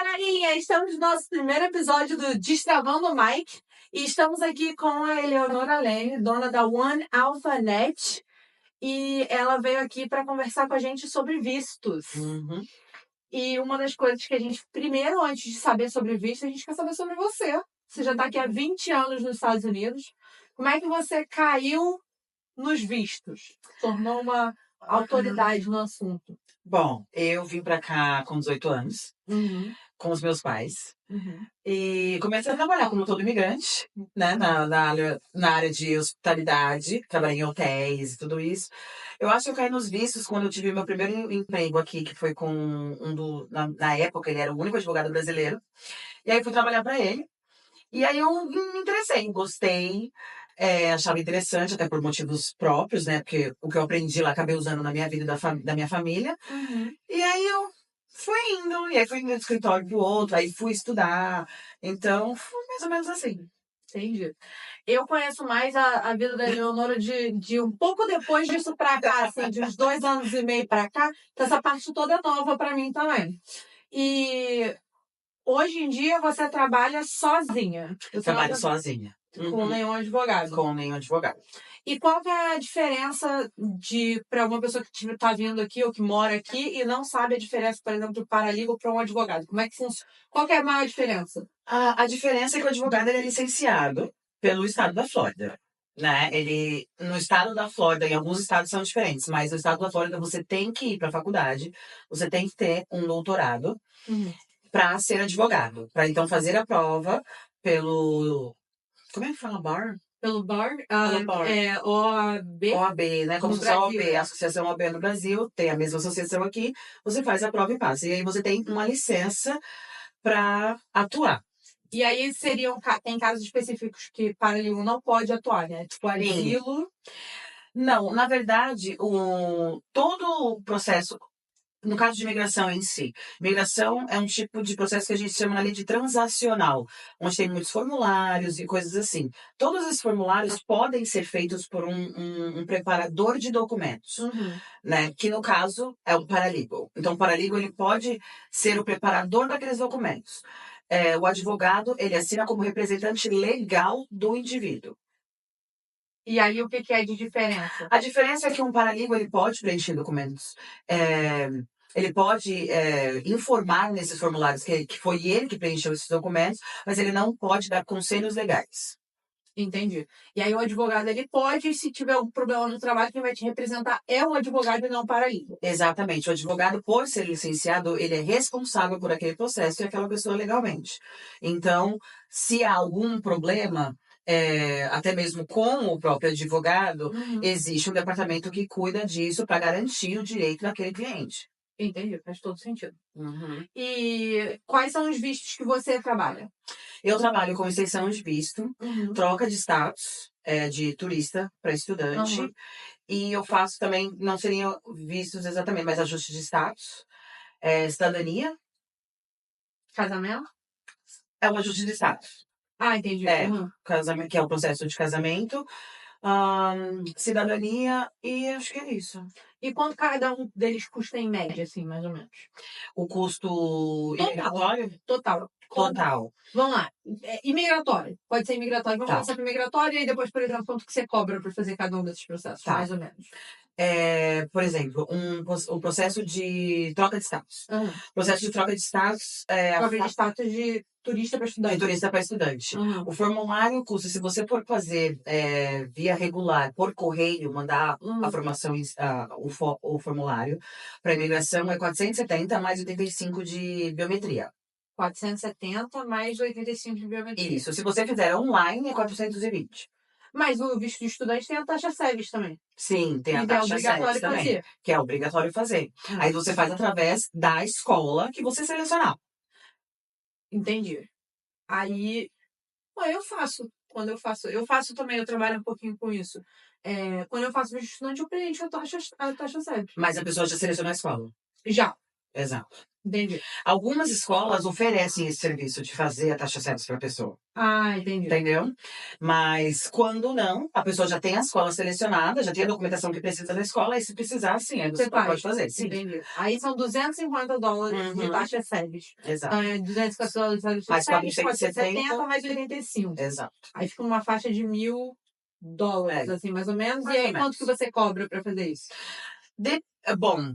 galerinha! Estamos no nosso primeiro episódio do Destravando o Mike e estamos aqui com a Eleonora Leme, dona da One Alpha Net, e ela veio aqui para conversar com a gente sobre vistos. E uma das coisas que a gente, primeiro, antes de saber sobre visto, a gente quer saber sobre você. Você já está aqui há 20 anos nos Estados Unidos. Como é que você caiu nos vistos? Tornou uma autoridade no assunto. Bom, eu vim pra cá com 18 anos, com os meus pais. E comecei a trabalhar como todo imigrante, né? Na área de hospitalidade, trabalhei em hotéis e tudo isso. Eu acho que eu caí nos vistos quando eu tive meu primeiro emprego aqui, que foi com na época, ele era o único advogado brasileiro. E aí fui trabalhar pra ele. E aí eu me interessei, gostei. Achava interessante, até por motivos próprios, né? Porque o que eu aprendi lá acabei usando na minha vida e da minha família. E aí eu fui indo, e aí fui indo de um escritório pro outro, aí fui estudar. Então, foi mais ou menos assim. Entendi. Eu conheço mais a vida da Eleonora de um pouco depois disso pra cá, assim, de uns 2 anos e meio pra cá, então essa parte toda é nova pra mim também. E hoje em dia você trabalha sozinha. Eu trabalho sozinha. Com nenhum advogado. Com nenhum advogado. E qual que é a diferença para uma pessoa que está vindo aqui ou que mora aqui e não sabe a diferença, por exemplo, do paralegal para um advogado? Como é que funciona? Qual que é a maior diferença? A diferença é que o advogado ele é licenciado pelo estado da Flórida. Né? No estado da Flórida, em alguns estados são diferentes, mas no estado da Flórida você tem que ir para a faculdade, você tem que ter um doutorado para ser advogado. Para então fazer a prova pelo. Como é que fala bar? Pelo bar? Pelo bar. OAB? OAB, né? Como se fosse a OAB, a Associação OAB no Brasil, tem a mesma associação aqui, você faz a prova e passa. E aí você tem uma licença para atuar. E aí tem casos específicos que paralegal não pode atuar, né? Tipo asilo. Não, na verdade, todo o processo, no caso de imigração em si, imigração é um tipo de processo que a gente chama ali de transacional, onde tem muitos formulários e coisas assim. Todos esses formulários podem ser feitos por um preparador de documentos, né? Que no caso é o paralegal. Então, o paralegal ele pode ser o preparador daqueles documentos. O advogado, ele assina como representante legal do indivíduo. E aí, o que é de diferença? A diferença é que um paralegal ele pode preencher documentos. Ele pode informar nesses formulários que foi ele que preencheu esses documentos, mas ele não pode dar conselhos legais. Entendi. E aí o advogado, ele pode, se tiver algum problema no trabalho, quem vai te representar é o advogado e não o paralegal. Exatamente. O advogado, por ser licenciado, ele é responsável por aquele processo e aquela pessoa legalmente. Então, se há algum problema, até mesmo com o próprio advogado, existe um departamento que cuida disso para garantir o direito daquele cliente. Entendi, faz todo sentido. E quais são os vistos que você trabalha? Eu trabalho com extensão de visto, troca de status, de turista para estudante. E eu faço também, não seriam vistos exatamente, mas ajuste de status, cidadania. Casamento? É um ajuste de status. Ah, entendi. Casamento, que é o processo de casamento. Cidadania e acho que é isso. E quanto cada um deles custa em média, assim, mais ou menos? O custo imigratório? Total. Vamos lá. Imigratório. Pode ser imigratório. Vamos começar com imigratório e depois, por exemplo, quanto que você cobra para fazer cada um desses processos, mais ou menos? Por exemplo, o processo de troca de status. Processo de troca de status troca de status de turista para estudante. De turista para estudante. O formulário custa, se você for fazer via regular, por correio, mandar a formação, o formulário para imigração é 470 mais 85 de biometria. 470 mais 85 de biometria. Isso. Se você fizer online, é 420. Mas o visto de estudante tem a taxa SEVES também. Sim, tem a taxa SEVES também. Que é obrigatório fazer. Aí você faz através da escola que você selecionar. Entendi. Aí, eu faço. Quando eu faço também, eu trabalho um pouquinho com isso. Quando eu faço visto de estudante, eu preencho a taxa SEVES. Mas a pessoa já selecionou a escola? Já. Exato. Entendi. Algumas escolas oferecem esse serviço de fazer a taxa CEPES para a pessoa. Ah, entendi. Entendeu? Mas quando não, a pessoa já tem a escola selecionada, já tem a documentação que precisa da escola, e se precisar, sim, aí você pode fazer. Sim. Entendi. Aí são $250 de taxa SEBS. Exato. $250 de Mais SEBS, pode ser 470, 70 mais 85. Exato. Aí fica uma faixa de $1.000, assim, mais ou menos. Mais E ou aí, menos. quanto que você cobra pra fazer isso? Bom,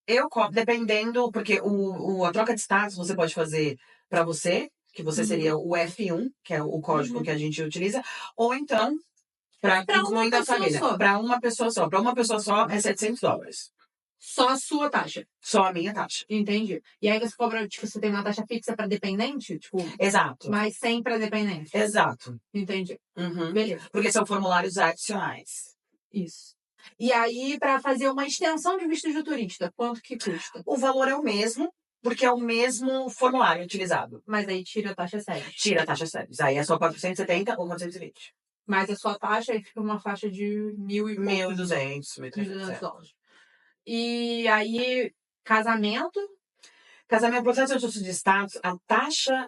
eu cobro, dependendo, porque a troca de status você pode fazer para você, que você seria o F1, que é o código que a gente utiliza, ou então, para incluir a família. Para uma pessoa só. Para uma pessoa só é $700. Só a sua taxa. Só a minha taxa. Entendi. E aí você cobra, tipo, você tem uma taxa fixa pra dependente? Tipo, Exato. mas sem pra dependente. Exato. Entendi. Uhum. Beleza. Porque são formulários adicionais. Isso. E aí, pra fazer uma extensão de visto de turista, quanto que custa? O valor é o mesmo, porque é o mesmo formulário utilizado. Mas aí tira a taxa SEBS. Tira a taxa SEBS. Aí é só 470 ou 420. Mas a sua taxa aí fica uma faixa de 1.200, 1.300. $1.200. E aí, casamento? Casamento, processo de ajuste de status, a taxa,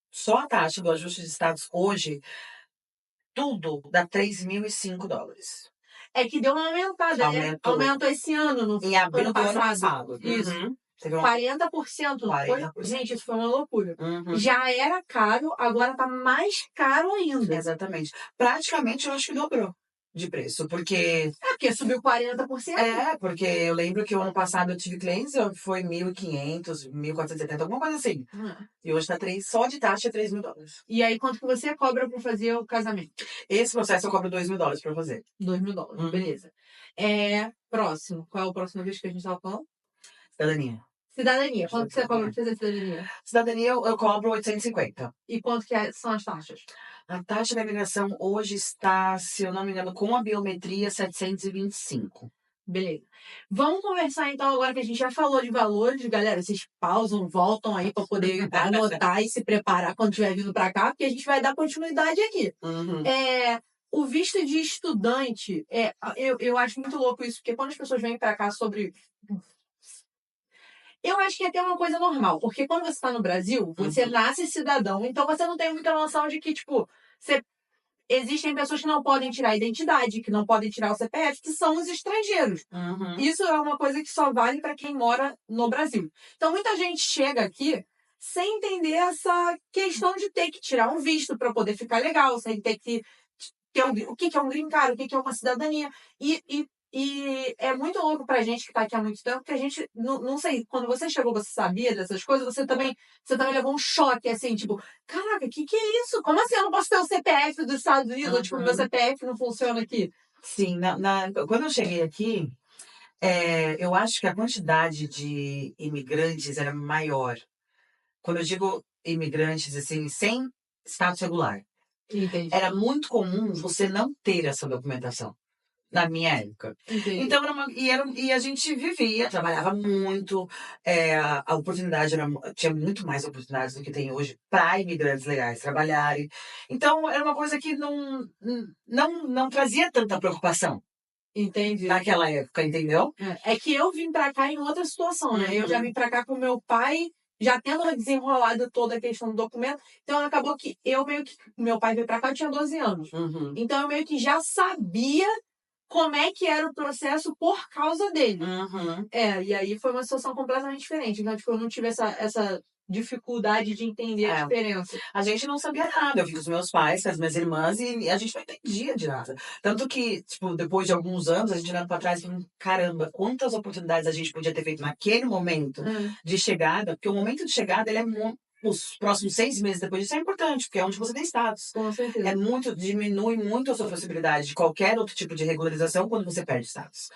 só a taxa do ajuste de status hoje, tudo dá $3.005. É que deu uma aumentada, né? Aumentou esse ano, em abril ano do ano passado. passado. Isso. Uhum. 40%. 40%. Gente, isso foi uma loucura. Uhum. Já era caro, agora tá mais caro ainda. Exatamente. Praticamente, eu acho que dobrou de preço, porque... porque subiu 40%. Porque eu lembro que o ano passado eu tive clientes, foi 1.500, 1.470, alguma coisa assim. E hoje tá só de taxa $3.000. E aí, quanto que você cobra pra fazer o casamento? Esse processo eu cobro $2.000 pra fazer. $2.000, beleza. Próximo. Qual é o próximo vídeo que a gente tava falando? Cidadania. Cidadania. Quanto que você cobra pra fazer cidadania? Cidadania eu cobro 850. E quanto que são as taxas? A taxa da imigração hoje está, se eu não me engano, com a biometria, 725. Beleza. Vamos conversar então agora que a gente já falou de valores, galera. Vocês pausam, voltam aí para poder anotar e se preparar quando estiver vindo para cá, porque a gente vai dar continuidade aqui. Uhum. O visto de estudante, eu acho muito louco isso, porque quando as pessoas vêm para cá sobre... Eu acho que é até uma coisa normal, porque quando você está no Brasil, você nasce cidadão, então você não tem muita noção de que, tipo, existem pessoas que não podem tirar a identidade, que não podem tirar o CPF, que são os estrangeiros. Isso é uma coisa que só vale para quem mora no Brasil. Então, muita gente chega aqui sem entender essa questão de ter que tirar um visto para poder ficar legal, sem ter que ter o que é um green card, o que é uma cidadania. E é muito louco pra gente que tá aqui há muito tempo, que a gente, não sei, quando você chegou, você sabia dessas coisas, você também levou um choque, assim, tipo, caraca, que é isso? Como assim eu não posso ter o CPF dos Estados Unidos? Tipo, meu CPF não funciona aqui. Sim, quando eu cheguei aqui, eu acho que a quantidade de imigrantes era maior. Quando eu digo imigrantes, assim, sem status regular. Entendi. Era muito comum você não ter essa documentação. Na minha época. Entendi. Então, e a gente vivia, trabalhava muito, a oportunidade tinha muito mais oportunidades do que tem hoje para imigrantes legais trabalharem. Então, era uma coisa que não trazia tanta preocupação. Entendi. Naquela época, entendeu? É que eu vim para cá em outra situação, né? Eu já vim para cá com meu pai, já tendo desenrolado toda a questão do documento. Então, acabou que meu pai veio para cá, eu tinha 12 anos. Então, eu meio que já sabia como é que era o processo por causa dele. E aí foi uma situação completamente diferente. Então, tipo, eu não tive essa dificuldade de entender a diferença. A gente não sabia nada. Eu vi com os meus pais, com as minhas irmãs, e a gente não entendia de nada. Tanto que, tipo, depois de alguns anos, a gente olhando pra trás, falando, caramba, quantas oportunidades a gente podia ter feito naquele momento de chegada, porque o momento de chegada, ele é os próximos 6 meses depois disso é importante, porque é onde você tem status. Com certeza. Diminui muito a sua possibilidade de qualquer outro tipo de regularização quando você perde status.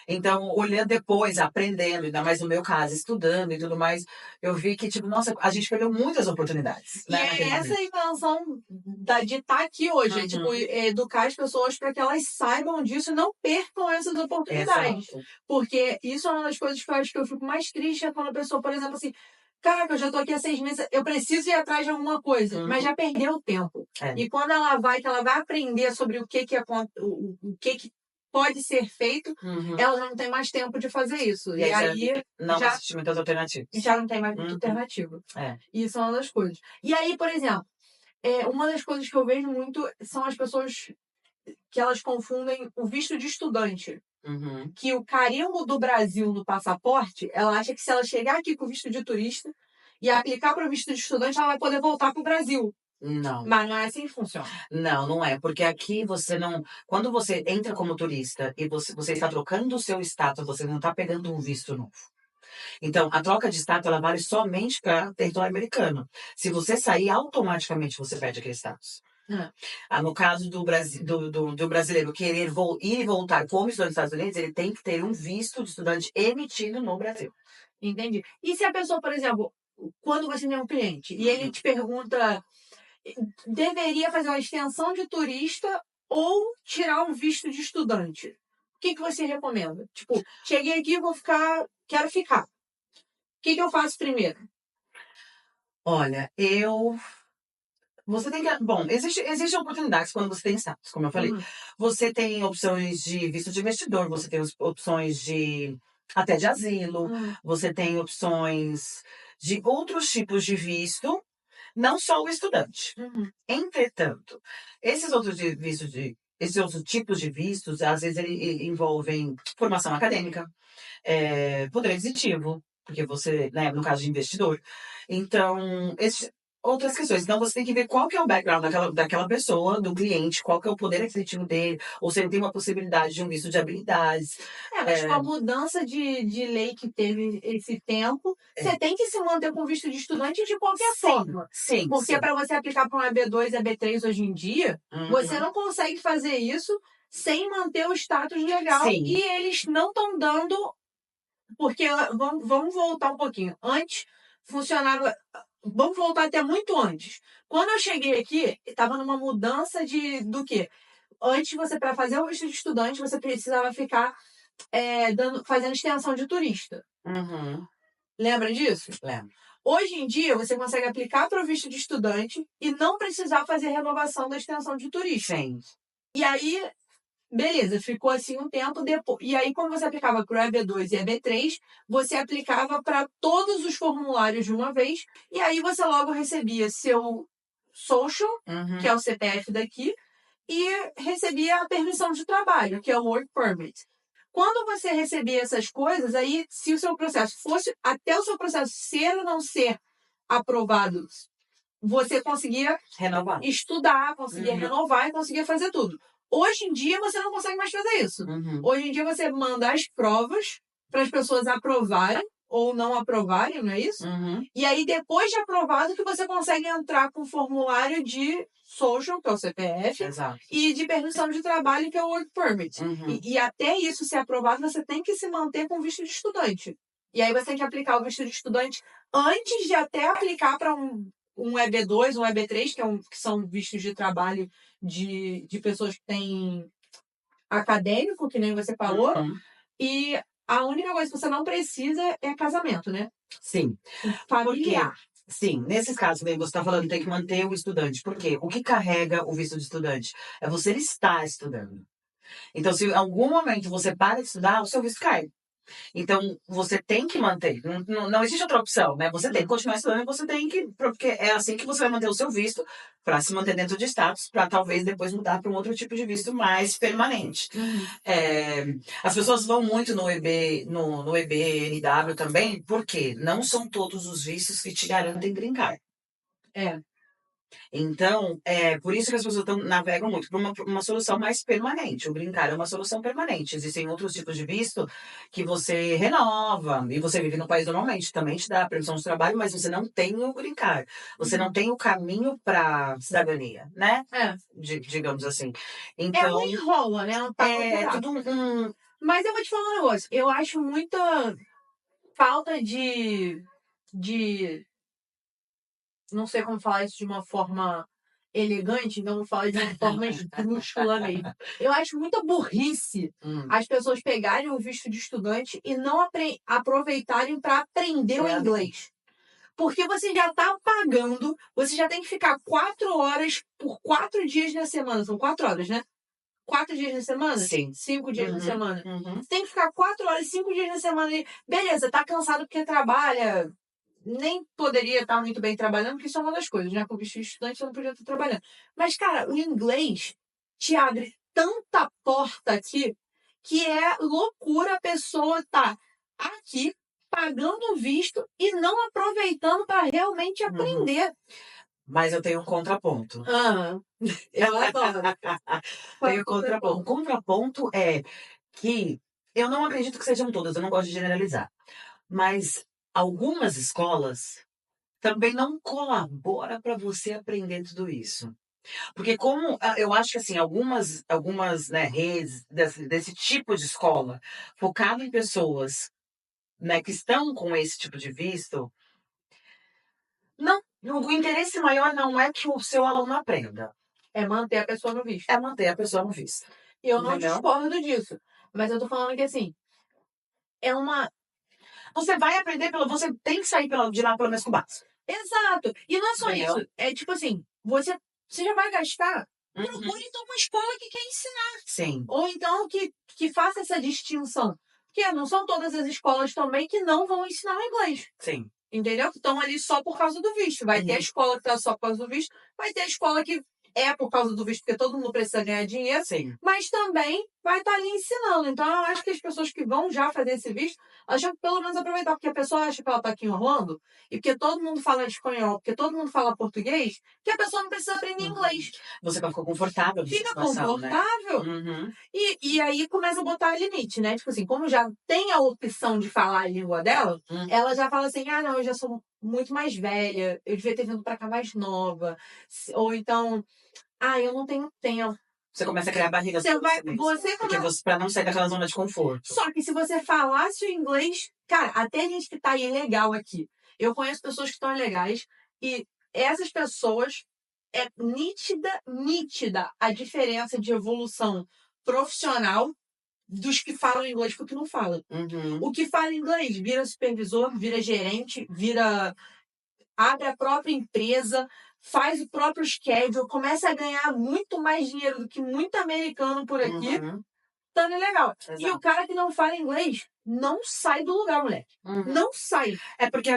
Então, olhando depois, aprendendo, ainda mais no meu caso, estudando e tudo mais, eu vi que, tipo, nossa, a gente perdeu muitas oportunidades. E é essa a intenção de estar aqui hoje, tipo, educar as pessoas para que elas saibam disso e não percam essas oportunidades. Exato. Porque isso é uma das coisas que eu acho que eu fico mais triste, é quando a pessoa, por exemplo, assim, caraca, eu já tô aqui há 6 meses, eu preciso ir atrás de alguma coisa, mas já perdeu o tempo. E quando ela vai aprender sobre o que pode ser feito, elas não têm mais tempo de fazer isso. E aí não existe muitas alternativas. Já não tem mais muita alternativa. Isso é uma das coisas. E aí, por exemplo, uma das coisas que eu vejo muito são as pessoas que elas confundem o visto de estudante. Que o carimbo do Brasil no passaporte, ela acha que se ela chegar aqui com o visto de turista e aplicar para o visto de estudante, ela vai poder voltar para o Brasil. Não. Mas não é assim que funciona. Não é. Porque aqui você não... Quando você entra como turista e você está trocando o seu status, você não está pegando um visto novo. Então, a troca de status, ela vale somente para território americano. Se você sair, automaticamente você perde aquele status. No caso do brasileiro querer ir e voltar como estudante dos Estados Unidos, ele tem que ter um visto de estudante emitido no Brasil. Entendi. E se a pessoa, por exemplo, quando você tem um cliente e ele te pergunta, deveria fazer uma extensão de turista ou tirar um visto de estudante? O que você recomenda? Tipo, cheguei aqui, quero ficar. O que eu faço primeiro? Olha, você tem que... Bom, existem oportunidades quando você tem status, como eu falei. Você tem opções de visto de investidor, você tem opções até de asilo, você tem opções de outros tipos de visto, não só o estudante. Entretanto, esses outros tipos de vistos, às vezes, envolvem formação acadêmica, poder aquisitivo, porque você, né, no caso de investidor. Então, outras questões. Então, você tem que ver qual que é o background daquela pessoa, do cliente, qual que é o poder aquisitivo dele, ou se ele tem uma possibilidade de um visto de habilidades. Mas com a mudança de lei que teve esse tempo, você tem que se manter com visto de estudante de qualquer forma. Sim. Porque para você aplicar para um EB2 e EB3 hoje em dia, você não consegue fazer isso sem manter o status legal. Sim. E eles não estão dando... Porque, vamos voltar um pouquinho. Antes, funcionava... Vamos voltar até muito antes. Quando eu cheguei aqui, estava numa mudança do quê? Antes, para fazer o visto de estudante, você precisava ficar fazendo extensão de turista. Lembra disso? Lembro. Hoje em dia, você consegue aplicar para o visto de estudante e não precisar fazer renovação da extensão de turista. Sim. E aí, beleza, ficou assim um tempo depois. E aí, quando você aplicava para o EB2 e EB3, você aplicava para todos os formulários de uma vez. E aí, você logo recebia seu social, que é o CPF daqui, e recebia a permissão de trabalho, que é o Work Permit. Quando você recebia essas coisas, aí, se o seu processo fosse, até o seu processo ser ou não ser aprovado, você conseguia estudar, conseguia renovar e conseguia fazer tudo. Hoje em dia, você não consegue mais fazer isso. Hoje em dia, você manda as provas para as pessoas aprovarem ou não aprovarem, não é isso? E aí, depois de aprovado, que você consegue entrar com o formulário de social, que é o CPF, e de permissão de trabalho, que é o Work Permit. E até isso ser aprovado, você tem que se manter com visto de estudante. E aí, você tem que aplicar o visto de estudante antes de até aplicar para um EB2, um EB3, que são vistos de trabalho de pessoas que têm acadêmico, que nem você falou. E a única coisa que você não precisa é casamento, né? Sim. Familiar. Sim, nesses casos, você está falando, tem que manter o estudante. Por quê? O que carrega o visto de estudante? É você estar estudando. Então, se em algum momento você para de estudar, o seu visto cai. Então, você tem que manter. Não existe outra opção, né? Você tem que continuar estudando e você tem que... Porque é assim que você vai manter o seu visto para se manter dentro de status, para talvez depois mudar para um outro tipo de visto mais permanente. As pessoas vão muito no EBNW também, porque não são todos os vistos que te garantem green card. Então, por isso que as pessoas navegam muito para uma solução mais permanente. O green card é uma solução permanente. Existem outros tipos de visto que você renova e você vive no país normalmente. Também te dá permissão de trabalho, mas você não tem o green card. Você não tem o caminho para cidadania, né? Digamos assim. Então, enrola, né? tudo Mas eu vou te falar um negócio. Eu acho muita falta de... Não sei como falar isso de uma forma elegante, então vou falar de uma forma esdrúxula mesmo. Eu acho muita burrice as pessoas pegarem o visto de estudante e não aproveitarem para aprender o inglês. Porque você já está pagando, você já tem que ficar 4 horas por 4 dias na semana. São 4 horas, né? 4 dias na semana? Sim. 5 dias na semana. Uhum. Você tem que ficar 4 horas, 5 dias na semana ali. Beleza, tá cansado porque trabalha. Nem poderia estar muito bem trabalhando, porque isso é uma das coisas, né? Com visto de estudante, você não podia estar trabalhando. Mas, cara, o inglês te abre tanta porta aqui que é loucura a pessoa estar aqui pagando o visto e não aproveitando para realmente aprender. Mas eu tenho um contraponto. Eu adoro. Tenho contraponto. O contraponto é que eu não acredito que sejam todas, eu não gosto de generalizar. Mas algumas escolas também não colaboram para você aprender tudo isso. Porque como eu acho que assim, algumas né, redes desse tipo de escola, focado em pessoas né, que estão com esse tipo de visto, não, o interesse maior não é que o seu aluno aprenda. É manter a pessoa no visto. É manter a pessoa no visto. Eu não Entendeu? discordo disso. Mas eu tô falando que assim, é uma. Você vai aprender você tem que sair de lá pelo menos com o básico. Exato. E não é só Entendeu? isso. É tipo assim, você já vai gastar. Uhum. Procure então uma escola que quer ensinar. Sim. Ou então que faça essa distinção. Porque não são todas as escolas também que não vão ensinar o inglês. Sim. Entendeu? Que estão ali só por causa do visto. Vai ter a escola que tá só por causa do visto, vai ter a escola que é por causa do visto, porque todo mundo precisa ganhar dinheiro, Sim. mas também vai estar ali ensinando. Então, eu acho que as pessoas que vão já fazer esse visto, elas tinham que pelo menos aproveitar, porque a pessoa acha que ela está aqui em Orlando, e porque todo mundo fala espanhol, porque todo mundo fala português, que a pessoa não precisa aprender inglês. Você ficou confortável nessa Fica situação, confortável. Né? E aí começa a botar limite, né? Tipo assim, como já tem a opção de falar a língua dela, ela já fala assim, ah, não, eu já sou muito mais velha, eu devia ter vindo pra cá mais nova. Ou então, ah, eu não tenho tempo. Você começa a criar barreiras para não sair daquela zona de conforto. Só que se você falasse o inglês, cara, até gente que tá ilegal aqui. Eu conheço pessoas que estão ilegais e essas pessoas é nítida a diferença de evolução profissional dos que falam inglês para o que não falam. O que fala inglês vira supervisor, vira gerente, abre a própria empresa, faz o próprio schedule, começa a ganhar muito mais dinheiro do que muito americano por aqui, estando ilegal. Exato. E o cara que não fala inglês não sai do lugar, moleque. Não sai. É porque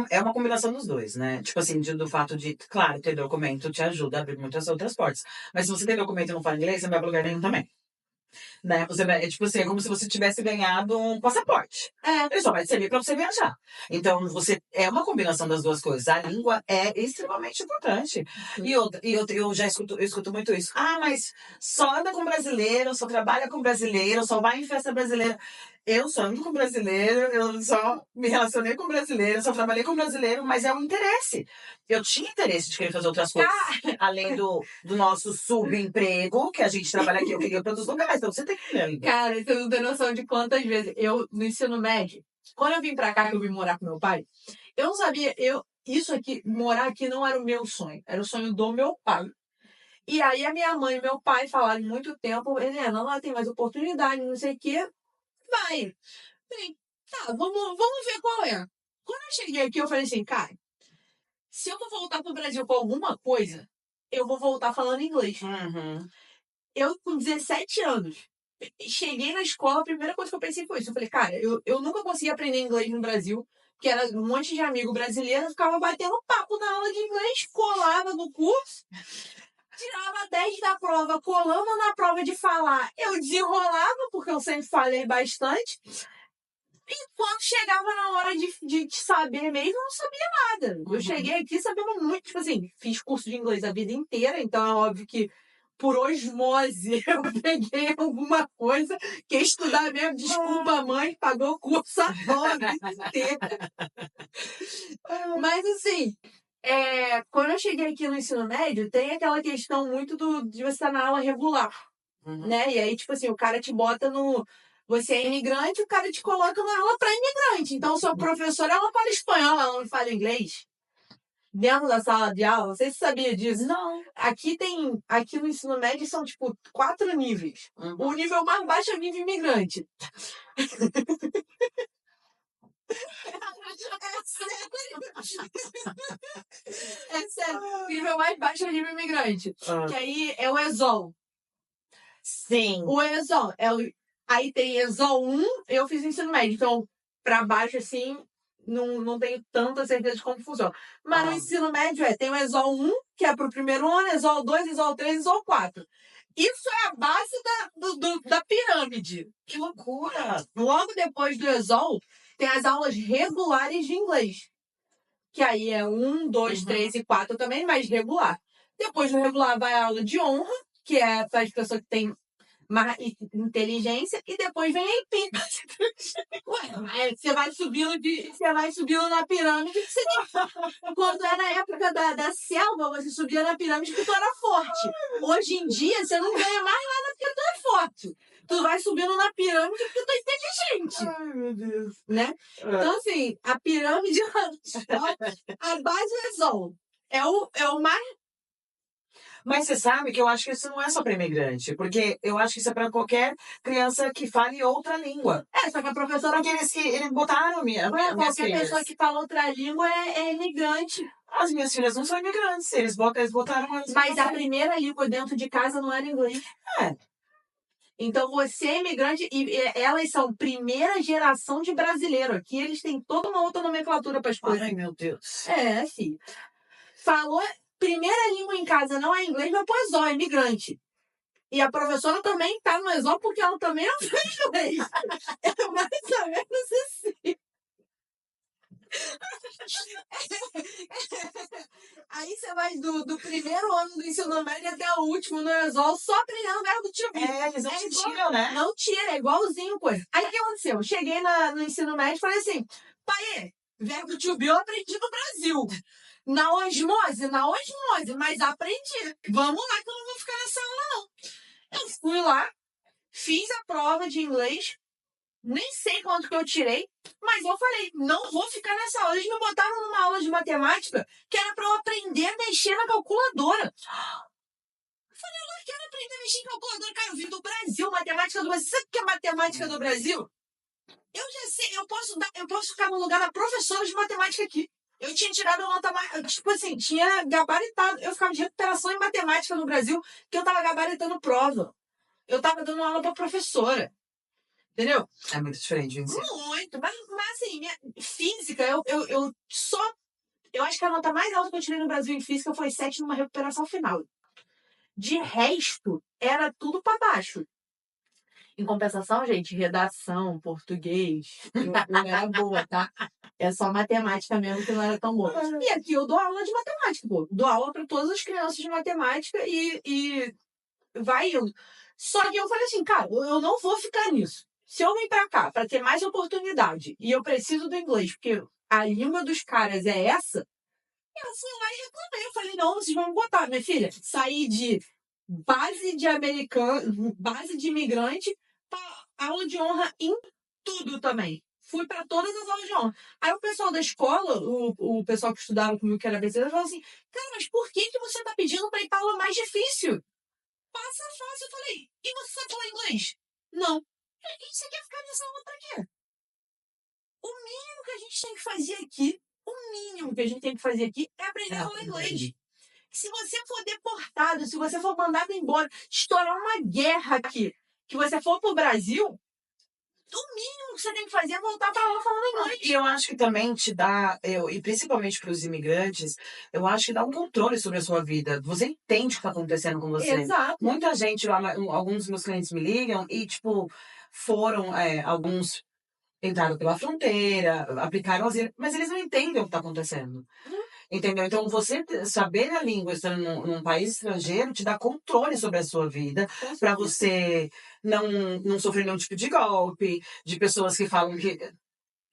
é uma combinação dos dois, né? Tipo assim, do fato de, claro, ter documento te ajuda a abrir muitas outras portas. Mas se você tem documento e não fala inglês, você não vai pra lugar nenhum também. Né? Tipo assim, é como se você tivesse ganhado um passaporte. Ele só vai servir para você viajar. Então, é uma combinação das duas coisas. A língua é extremamente importante. Eu escuto muito isso. Ah, mas só anda com brasileiro, só trabalha com brasileiro, só vai em festa brasileira. Eu só ando com brasileiro, eu só me relacionei com brasileiro, só trabalhei com brasileiro, mas é um interesse. Eu tinha interesse de querer fazer outras coisas. Além do nosso subemprego, que a gente trabalha aqui, eu queria para outros lugares. Então você tem que ver. Cara, você não tem noção de quantas vezes eu, no ensino médio, quando eu vim pra cá, que eu vim morar com meu pai, eu não sabia, isso aqui, morar aqui não era o meu sonho, era o sonho do meu pai. E aí a minha mãe e meu pai falaram muito tempo, Helena, lá tem mais oportunidade, não sei o quê, vai. Falei, tá, vamos ver qual é. Quando eu cheguei aqui, eu falei assim, cara, se eu vou voltar pro Brasil com alguma coisa, eu vou voltar falando inglês. Eu, com 17 anos, cheguei na escola, a primeira coisa que eu pensei foi isso. Eu falei, cara, eu nunca consegui aprender inglês no Brasil, porque era um monte de amigo brasileiro, eu ficava batendo papo na aula de inglês, colava no curso, tirava 10 da prova, colando na prova de falar. Eu desenrolava, porque eu sempre falei bastante. E quando chegava na hora de saber mesmo, eu não sabia nada. Eu cheguei aqui sabendo muito, tipo assim, fiz curso de inglês a vida inteira, então é óbvio que por osmose eu peguei alguma coisa, que estudar mesmo, desculpa mãe, pagou o curso a vida inteira. Mas assim, quando eu cheguei aqui no ensino médio, tem aquela questão muito de você estar na aula regular, né? E aí, tipo assim, o cara te bota no... Você é imigrante, o cara te coloca na aula para imigrante. Então, sua professora, ela fala espanhol, ela não fala inglês. Dentro da sala de aula, não sei se você sabia disso. Não. Aqui no ensino médio são, tipo, 4 níveis. O nível mais baixo é o nível imigrante. É sério. O nível mais baixo é o nível imigrante. Que aí é o ESOL. Sim. O ESOL. Aí tem ESOL 1, eu fiz ensino médio. Então, pra baixo, assim, não tenho tanta certeza de como funciona. Mas no ensino médio tem o ESOL 1, que é pro primeiro ano, ESOL 2, ESOL 3, ESOL 4. Isso é a base da pirâmide. Que loucura! Logo depois do ESOL, tem as aulas regulares de inglês. Que aí é 1, 2, 3 e 4 também, mas regular. Depois do regular vai a aula de honra, que é para as pessoas que têm mais inteligência, e depois vem a IP. Ué, você vai subindo na pirâmide. Quando era a época da selva, você subia na pirâmide porque tu era forte. Hoje em dia, você não ganha mais nada porque tu é forte. Tu vai subindo na pirâmide porque tu é inteligente. Ai, meu Deus. Né? Então, assim, a pirâmide, a base é ESOL. É o mais. Mas você sabe que eu acho que isso não é só para imigrante, porque eu acho que isso é para qualquer criança que fale outra língua. Só que a professora. Porque eles botaram minhas Qualquer filhas. pessoa que fala outra língua é imigrante. As minhas filhas não são imigrantes, eles botaram elas. Mas a primeira língua dentro de casa não era inglês. Então você é imigrante e elas são primeira geração de brasileiro. Aqui eles têm toda uma outra nomenclatura para as coisas. Ai, meu Deus. Filho. Falou, primeira língua em casa não é inglês, mas pois é imigrante. E a professora também tá no ESOL porque ela também não faz inglês. É mais ou menos assim. Aí você vai do primeiro ano do ensino médio até o último no ESOL só aprendendo o verbo to be. Eles não se tiram, né? Não tira, é igualzinho, coisa. Aí o que aconteceu? Eu cheguei no ensino médio e falei assim, pai, verbo to be eu aprendi no Brasil. Na osmose, mas aprendi. Vamos lá que eu não vou ficar nessa aula, não. Eu fui lá, fiz a prova de inglês, nem sei quanto que eu tirei, mas eu falei, não vou ficar nessa aula. Eles me botaram numa aula de matemática que era pra eu aprender a mexer na calculadora. Eu falei, eu não quero aprender a mexer em calculadora. Cara, eu vim do Brasil, matemática do Brasil. Sabe o que é matemática do Brasil? Eu já sei, eu posso ficar no lugar da professora de matemática aqui. Eu tinha tirado a nota mais, tipo assim, tinha gabaritado. Eu ficava de recuperação em matemática no Brasil, que eu tava gabaritando prova. Eu tava dando aula pra professora. Entendeu? É muito diferente, gente. Muito. Mas assim, física, eu acho que a nota mais alta que eu tirei no Brasil em física foi 7 numa recuperação final. De resto, era tudo pra baixo. Em compensação, gente, redação, português, eu era boa, tá? É só matemática mesmo que não era tão boa. E aqui eu dou aula de matemática, pô. Dou aula para todas as crianças de matemática e vai indo. Só que eu falei assim, cara, eu não vou ficar nisso. Se eu vim pra cá para ter mais oportunidade e eu preciso do inglês, porque a língua dos caras é essa, eu fui lá e reclamei. Eu falei, não, vocês vão botar, minha filha. Saí de base de americano, base de imigrante, para aula de honra em tudo também. Fui para todas as aulas de honra. Aí o pessoal da escola, o pessoal que estudava comigo, que era brasileiro, falou assim, cara, mas por que você tá pedindo para ir para aula mais difícil? Passa fácil. Eu falei, e você sabe falar inglês? Não. E você quer ficar nessa aula pra quê? O mínimo que a gente tem que fazer aqui, é aprender a falar inglês. Se você for deportado, se você for mandado embora, estourar uma guerra aqui, que você for pro Brasil, o mínimo que você tem que fazer é voltar pra lá falando inglês. E eu acho que também te dá, e principalmente para os imigrantes, eu acho que dá um controle sobre a sua vida. Você entende o que está acontecendo com você. Exato. Muita gente, alguns dos meus clientes me ligam e, tipo, foram, alguns entraram pela fronteira, aplicaram asilo, mas eles não entendem o que está acontecendo. Entendeu? Então, você saber a língua estando num país estrangeiro te dá controle sobre a sua vida, para você não sofrer nenhum tipo de golpe, de pessoas que falam que.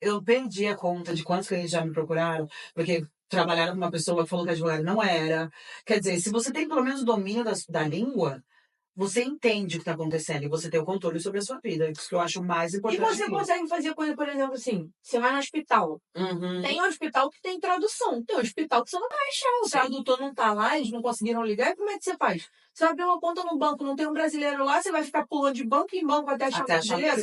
Eu perdi a conta de quantos clientes já me procuraram, porque trabalharam com uma pessoa que falou que advogado não era. Quer dizer, se você tem pelo menos o domínio da língua, você entende o que está acontecendo e você tem o controle sobre a sua vida. Isso que eu acho mais E importante. você consegue fazer coisa, por exemplo, assim, você vai no hospital. Tem hospital que tem tradução. Tem hospital que você não vai achar. O tradutor não tá lá, eles não conseguiram ligar. E como é que você faz? Você vai abrir uma conta no banco, não tem um brasileiro lá, você vai ficar pulando de banco em banco até achar um brasileiro.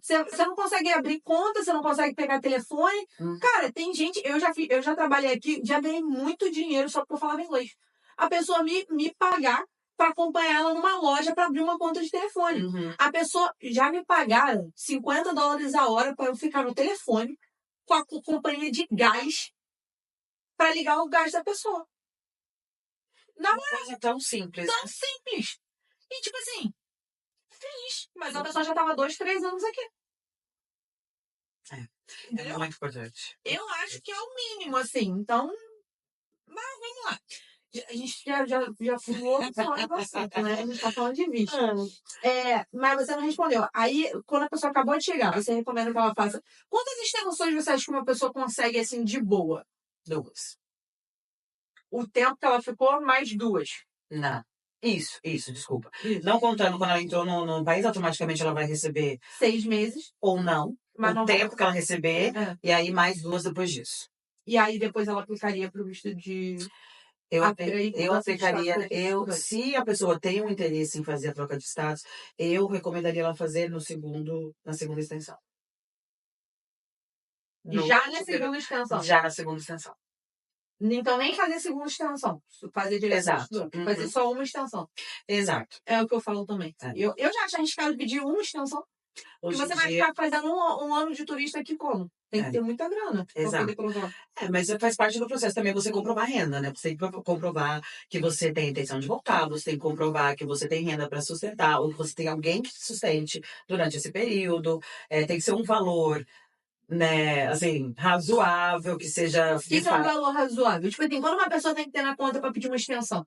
Você não consegue abrir conta, você não consegue pegar telefone. Cara, tem gente... Eu já trabalhei aqui, já ganhei muito dinheiro só porque eu falava inglês. A pessoa me pagar para acompanhar ela numa loja para abrir uma conta de telefone. A pessoa já me pagaram $50 a hora para eu ficar no telefone com a companhia de gás para ligar o gás da pessoa. Uma coisa tão simples. Tão simples. E tipo assim, fiz. Mas a pessoa já tava 2, 3 anos aqui. É muito importante. Eu acho que é o mínimo, assim. Então, mas vamos lá. A gente já fumou fora do assunto, né? A gente tá falando de visto. Mas você não respondeu. Aí, quando a pessoa acabou de chegar, você recomenda que ela faça. Quantas extensões você acha que uma pessoa consegue, assim, de boa? 2. O tempo que ela ficou, mais 2. Não. Isso, desculpa. Não contando quando ela entrou no país, automaticamente ela vai receber 6 meses. Ou não. Mas o não tempo que ela receber. E aí mais 2 depois disso. E aí depois ela aplicaria para o visto de... Eu aplicaria, se a pessoa tem um interesse em fazer a troca de status, eu recomendaria ela fazer na segunda extensão. Já na segunda extensão? Já na segunda extensão. Então nem fazer segunda extensão, fazer direto. Exato. Fazer só uma extensão. Exato. É o que eu falo também. Eu já tinha arriscado pedir uma extensão. Porque você vai ficar fazendo um ano de turista aqui como? Tem que ter muita grana para poder provar. Mas faz parte do processo também você comprovar renda, né? Você tem que comprovar que você tem intenção de voltar, você tem que comprovar que você tem renda para sustentar, ou que você tem alguém que te sustente durante esse período. Tem que ser um valor, né, assim, razoável, que seja... O que é um valor razoável? Tipo assim, quando uma pessoa tem que ter na conta para pedir uma extensão?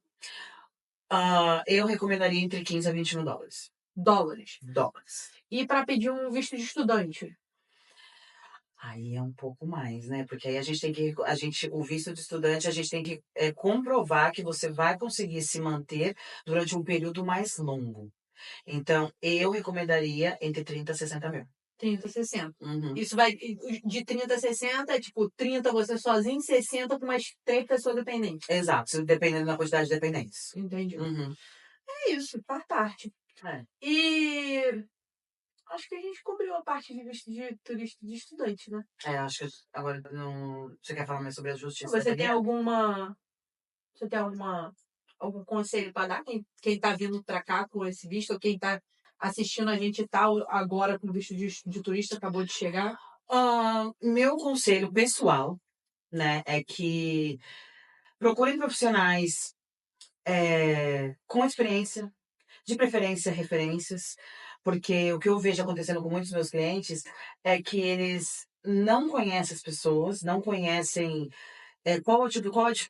Eu recomendaria entre 15 a 21 dólares. Dólares? Dólares. E para pedir um visto de estudante? Aí é um pouco mais, né? Porque aí o visto de estudante, a gente tem que comprovar que você vai conseguir se manter durante um período mais longo. Então, eu recomendaria entre 30 a 60 mil. 30 a 60. Isso vai de 30 a 60, é tipo 30 você sozinho, 60 com mais 3 pessoas dependentes. Exato, dependendo da quantidade de dependentes. Entendi. É isso, faz parte. E acho que a gente cobriu a parte de visto de turista de estudante, né? Acho que agora não... Você quer falar mais sobre a justiça? Você tem algum conselho para dar? Quem tá vindo para cá com esse visto, ou quem tá assistindo a gente agora com visto de turista, acabou de chegar? Meu conselho pessoal, né, é que procurem profissionais com experiência, de preferência referências, porque o que eu vejo acontecendo com muitos meus clientes é que eles não conhecem as pessoas, não conhecem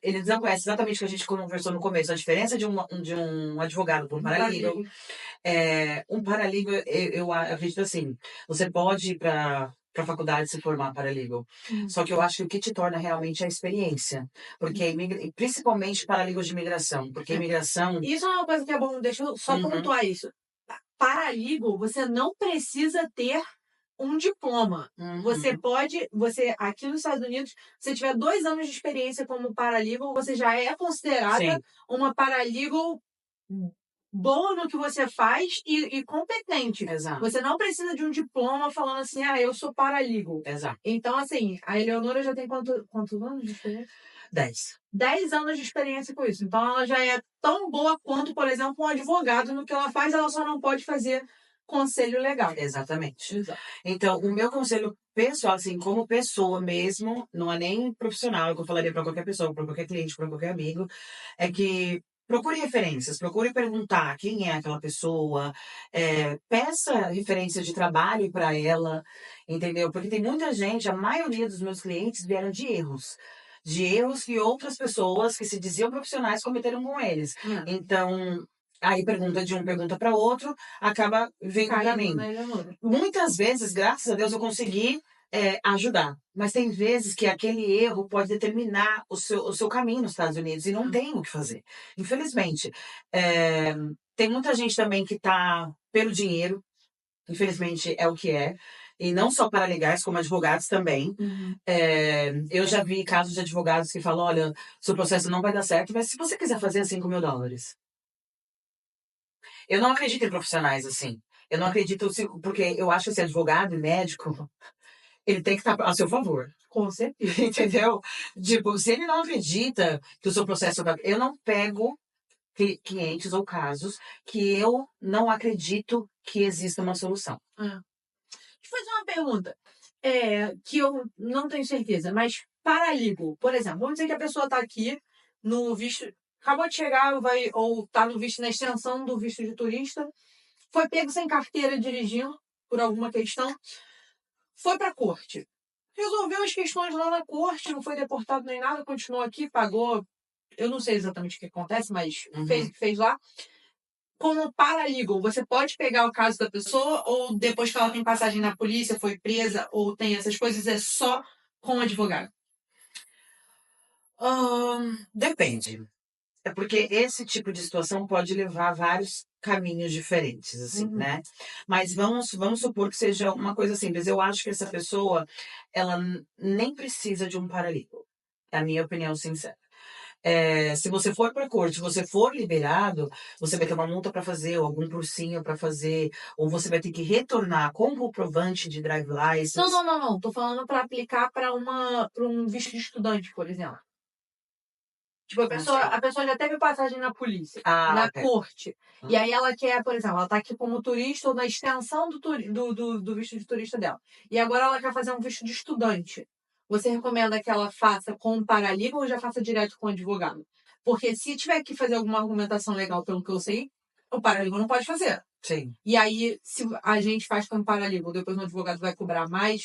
eles não conhecem exatamente o que a gente conversou no começo, a diferença de um advogado para um paralegal. Um paralegal, eu acredito assim, você pode ir para a faculdade se formar paralegal, só que eu acho que o que te torna realmente é a experiência, porque principalmente paralegals de imigração, porque imigração... Isso é uma coisa que é bom, deixa eu só pontuar isso. Paralegal, você não precisa ter um diploma. Você pode, aqui nos Estados Unidos, se você tiver 2 anos de experiência como paralegal, você já é considerada uma paralegal boa no que você faz e competente. Exato. Você não precisa de um diploma falando assim, eu sou paralegal. Exato. Então, assim, a Eleonora já tem quantos anos de experiência? 10. 10 anos de experiência com isso. Então, ela já é tão boa quanto, por exemplo, um advogado no que ela faz, ela só não pode fazer conselho legal. Exatamente. Exato. Então, o meu conselho pessoal, assim, como pessoa mesmo, não é nem profissional, que eu falaria para qualquer pessoa, para qualquer cliente, para qualquer amigo, é que procure referências, procure perguntar quem é aquela pessoa, peça referência de trabalho para ela, entendeu? Porque tem muita gente, a maioria dos meus clientes vieram de erros que outras pessoas que se diziam profissionais cometeram com eles. Então, aí pergunta para outro, acaba vindo para mim. Muitas vezes, graças a Deus, eu consegui ajudar. Mas tem vezes que aquele erro pode determinar o seu caminho nos Estados Unidos e não tem o que fazer. Infelizmente. Tem muita gente também que está pelo dinheiro. Infelizmente, é o que é. E não só paralegais, como advogados também. Eu já vi casos de advogados que falam, olha, seu processo não vai dar certo, mas se você quiser fazer $5 mil. Eu não acredito em profissionais assim. Eu não acredito, porque eu acho que esse advogado e médico, ele tem que estar a seu favor. Com certeza. Entendeu? Tipo, se ele não acredita que o seu processo... Eu não pego clientes ou casos que eu não acredito que exista uma solução. Deixa eu fazer uma pergunta, que eu não tenho certeza, mas paralegal, por exemplo, vamos dizer que a pessoa está aqui no visto, acabou de chegar, ou está no visto, na extensão do visto de turista, foi pego sem carteira dirigindo, por alguma questão, foi para a corte. Resolveu as questões lá na corte, não foi deportado nem nada, continuou aqui, pagou. Eu não sei exatamente o que acontece, mas fez o que fez lá. Como paralegal, você pode pegar o caso da pessoa ou depois que ela tem passagem na polícia, foi presa ou tem essas coisas, é só com o advogado? Depende. É porque esse tipo de situação pode levar a vários caminhos diferentes, assim, né? Mas vamos supor que seja uma coisa simples. Eu acho que essa pessoa, ela nem precisa de um paralegal. É a minha opinião sincera. Se você for para a corte, você for liberado, você vai ter uma multa para fazer, ou algum cursinho para fazer, ou você vai ter que retornar com comprovante de drive license. Não. Tô falando para aplicar para um visto de estudante, por exemplo. Tipo, a pessoa já teve passagem na polícia, na corte. E aí ela quer, por exemplo, ela tá aqui como turista ou na extensão do visto de turista dela. E agora ela quer fazer um visto de estudante. Você recomenda que ela faça com um paralegal ou já faça direto com o advogado? Porque se tiver que fazer alguma argumentação legal, pelo que eu sei, o paralegal não pode fazer. Sim. E aí, se a gente faz com o paralegal, depois o advogado vai cobrar mais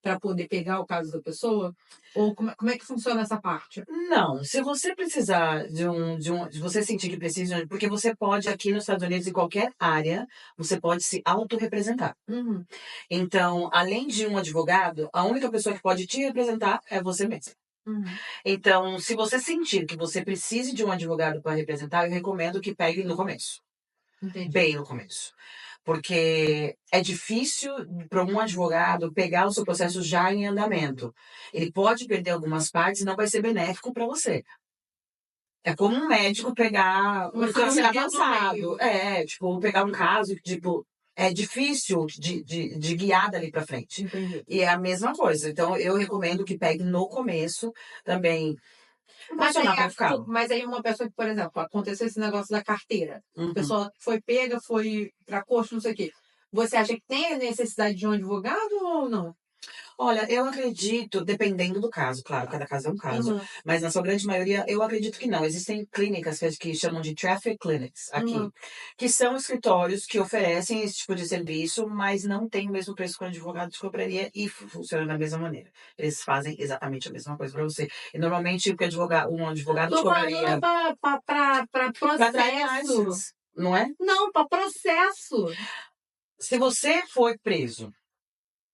para poder pegar o caso da pessoa? Ou como é que funciona essa parte? Não, se você precisar se você sentir que precisa, porque você pode aqui nos Estados Unidos, em qualquer área, você pode se autorrepresentar. Então, além de um advogado, a única pessoa que pode te representar é você mesmo. Então, se você sentir que você precise de um advogado para representar, eu recomendo que pegue no começo. Entendi. Bem no começo. Porque é difícil para um advogado pegar o seu processo já em andamento. Ele pode perder algumas partes e não vai ser benéfico para você. É como um médico pegar um câncer avançado. Tipo, pegar um caso que, tipo, é difícil de guiar dali para frente. Entendi. E é a mesma coisa. Então, eu recomendo que pegue no começo também. Mas aí uma pessoa que, por exemplo, aconteceu esse negócio da carteira. A pessoa foi pega, foi pra corte, não sei o quê. Você acha que tem a necessidade de um advogado ou não? Olha, eu acredito, dependendo do caso, claro, cada caso é um caso, mas na sua grande maioria, eu acredito que não. Existem clínicas que chamam de traffic clinics aqui, que são escritórios que oferecem esse tipo de serviço, mas não tem o mesmo preço que um advogado te cobraria e funciona da mesma maneira. Eles fazem exatamente a mesma coisa para você. E normalmente, porque um advogado te cobraria... Pra processo. Não é? Não, pra processo. Se você for preso,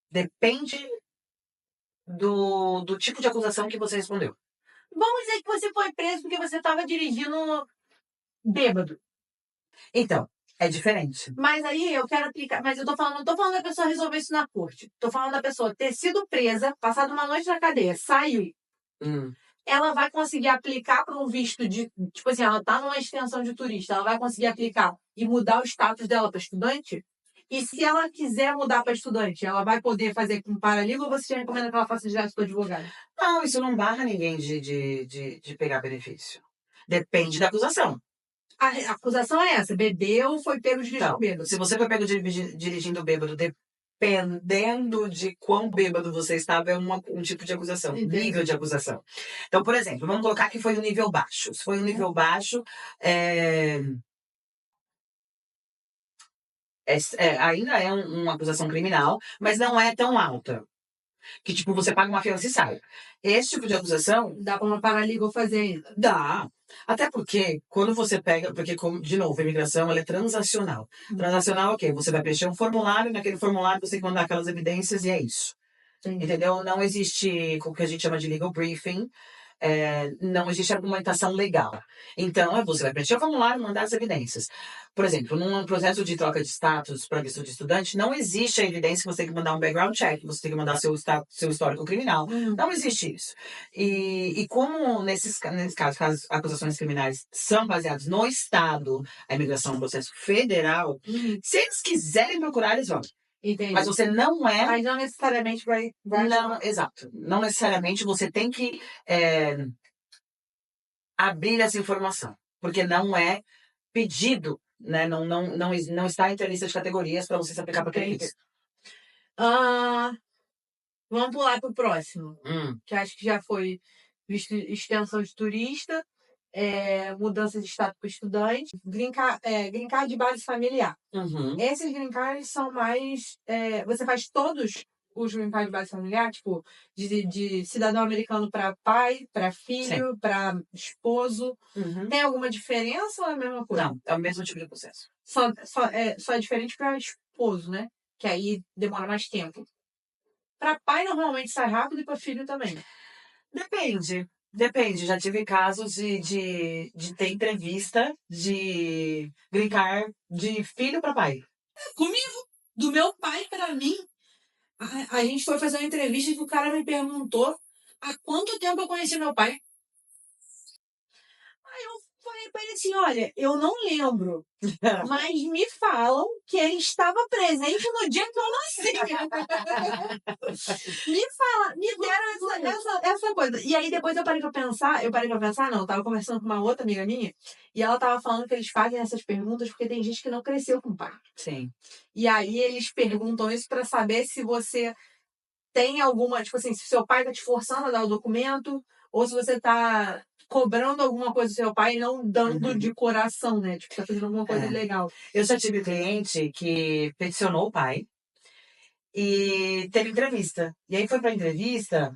depende do tipo de acusação que você respondeu. Vamos dizer que você foi preso porque você estava dirigindo bêbado. Então, é diferente. Mas aí eu quero aplicar. Mas não tô falando da pessoa resolver isso na corte. Tô falando da pessoa ter sido presa, passado uma noite na cadeia, saiu. Ela vai conseguir aplicar para um visto de. Tipo assim, ela tá numa extensão de turista, ela vai conseguir aplicar e mudar o status dela para estudante? E se ela quiser mudar para estudante, ela vai poder fazer com paralegal ou você já recomenda que ela faça direto com o advogado? Não, isso não barra ninguém de pegar benefício. Depende da acusação. A acusação é essa: bebeu, foi pego dirigindo bêbado. Se você foi pego dirigindo bêbado, dependendo de quão bêbado você estava, é um tipo de acusação, nível de acusação. Então, por exemplo, vamos colocar que foi um nível baixo. Se foi um nível baixo, ainda é uma acusação criminal, mas não é tão alta. Que, tipo, você paga uma fiança e sai. Esse tipo de acusação... Dá pra uma paralegal fazer ainda? Dá. Até porque, quando você pega... Porque, de novo, a imigração, ela é transacional. Transacional é o quê? Você vai preencher um formulário, naquele formulário você tem que mandar aquelas evidências e é isso. Entendeu? Não existe o que a gente chama de legal briefing. Não existe argumentação legal. Então, você vai preencher o formulário e mandar as evidências. Por exemplo, num processo de troca de status para visto de estudante, não existe a evidência que você tem que mandar um background check, você tem que mandar seu histórico criminal. Não existe isso. E como nesses casos, as acusações criminais são baseadas no Estado, a imigração é um processo federal, se eles quiserem procurar, eles vão. Entendi. Mas você não é... Mas não necessariamente vai... Não, exato. Não necessariamente você tem que abrir essa informação. porque não é pedido, né? Não está entre a lista de categorias para você se aplicar para aquele Entendi. visto. Vamos pular pro próximo. Hum. Que acho que já foi visto extensão de turista, mudança de status para estudante, green card de base familiar. Uhum. Esses green cards são mais... você faz todos os green cards de base familiar, tipo, de cidadão americano para pai, para filho, para esposo. Uhum. Tem alguma diferença ou é a mesma coisa? Não, é o mesmo tipo de processo. Só é diferente para esposo, né? Que aí demora mais tempo. Para pai, normalmente sai rápido e para filho também. Depende. Já tive casos de ter entrevista de green card de filho para pai. Comigo, do meu pai para mim, a gente foi fazer uma entrevista que o cara me perguntou há quanto tempo eu conheci meu pai. Aí eu falei pra ele assim, olha, eu não lembro, mas me falam que ele estava presente no dia que eu nasci. Me deram essa coisa. E aí depois eu parei pra pensar, não, eu tava conversando com uma outra amiga minha, e ela tava falando que eles fazem essas perguntas porque tem gente que não cresceu com o pai. Sim. E aí eles perguntam isso pra saber se você tem alguma, tipo assim, se seu pai tá te forçando a dar o documento, ou se você tá cobrando alguma coisa do seu pai e não dando de coração, né? Tipo, tá fazendo alguma coisa legal. Eu já tive cliente que peticionou o pai e teve entrevista. E aí foi pra entrevista,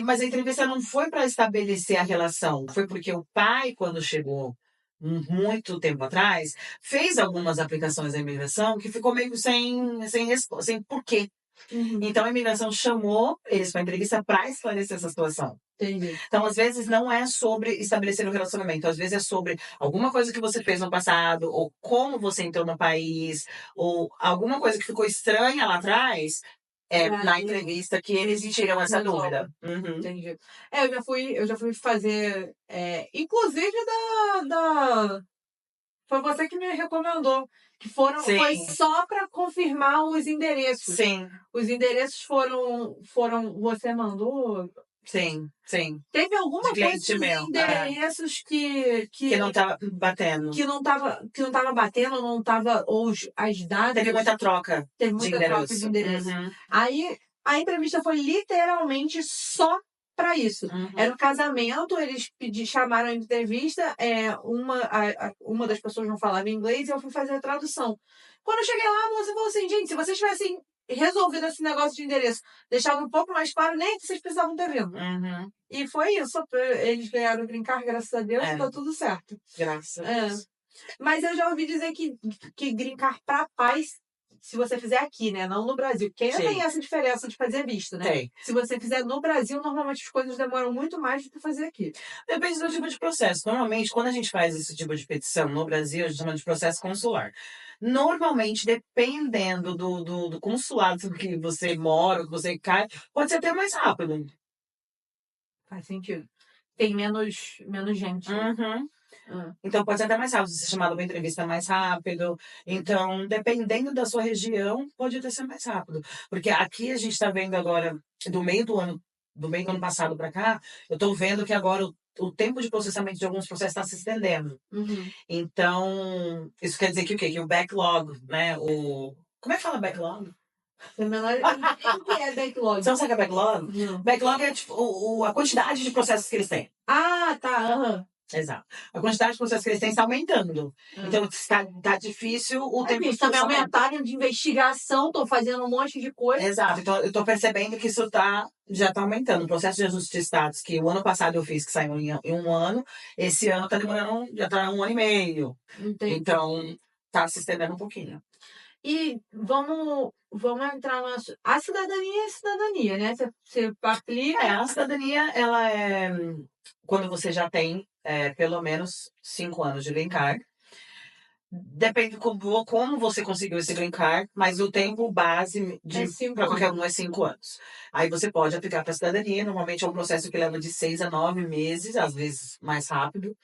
mas a entrevista não foi para estabelecer a relação. Foi porque o pai, quando chegou muito tempo atrás, fez algumas aplicações da imigração que ficou meio sem porquê. Uhum. Então a imigração chamou eles para entrevista para esclarecer essa situação. Entendi. Então, às vezes, não é sobre estabelecer um relacionamento, às vezes é sobre alguma coisa que você fez no passado, ou como você entrou no país, ou alguma coisa que ficou estranha lá atrás, na entrevista que eles tiram essa dúvida. Uhum. Entendi. Eu já fui fazer, inclusive da... Foi você que me recomendou. Que foi só para confirmar os endereços. Sim. Os endereços foram. Você mandou? Sim. Teve alguma coisa dos endereços que não tava batendo. Que não tava batendo, não tava. Ou as datas. Teve muita troca. Teve muita troca de endereço. Uhum. Aí a entrevista foi literalmente só para isso. Uhum. Era um casamento, eles chamaram a entrevista, uma das pessoas não falava inglês e eu fui fazer a tradução. Quando eu cheguei lá, a moça falou assim, gente, se vocês tivessem resolvido esse negócio de endereço, deixava um pouco mais claro, nem que vocês precisavam ter vindo. Uhum. E foi isso. Eles ganharam o green card, graças a Deus, tá tudo certo. Graças a Deus. Mas eu já ouvi dizer que green card pra pais, se você fizer aqui, né? Não no Brasil. Porque ainda tem essa diferença de fazer visto, né? Tem. Se você fizer no Brasil, normalmente as coisas demoram muito mais do que fazer aqui. Depende do tipo de processo. Normalmente, quando a gente faz esse tipo de petição no Brasil, a gente chama de processo consular. Normalmente, dependendo do consulado que você mora, que você cai, pode ser até mais rápido. Faz sentido. Tem menos gente. Uhum. Então, pode ser até mais rápido, ser chamado uma entrevista mais rápido. Então, dependendo da sua região, pode até ser mais rápido. Porque aqui a gente está vendo agora, do meio do ano passado para cá, eu estou vendo que agora o tempo de processamento de alguns processos está se estendendo. Uhum. Então, isso quer dizer que o quê? Que o backlog, né? Como é que fala backlog? O que é backlog? Você não sabe o que é backlog? Não. Backlog é tipo, a quantidade de processos que eles têm. Ah, tá. Uhum. Exato. A quantidade de processos que eles têm está aumentando. Então, tá difícil o tempo de também processamento. aumentaram de investigação, estão fazendo um monte de coisa. Exato. Então, eu tô percebendo que isso já tá aumentando. O processo de ajuste de status, que o ano passado eu fiz, que saiu em um ano, esse ano tá demorando, já tá 1 ano e meio. Entendi. Então, tá se estendendo um pouquinho. E vamos entrar na... A cidadania é cidadania, né? Você aplica... A cidadania, ela é... Quando você já tem pelo menos 5 anos de green card. Depende como você conseguiu esse green card, mas o tempo base para qualquer um é 5 anos. Aí você pode aplicar para a cidadania. Normalmente é um processo que leva de 6 a 9 meses, às vezes mais rápido,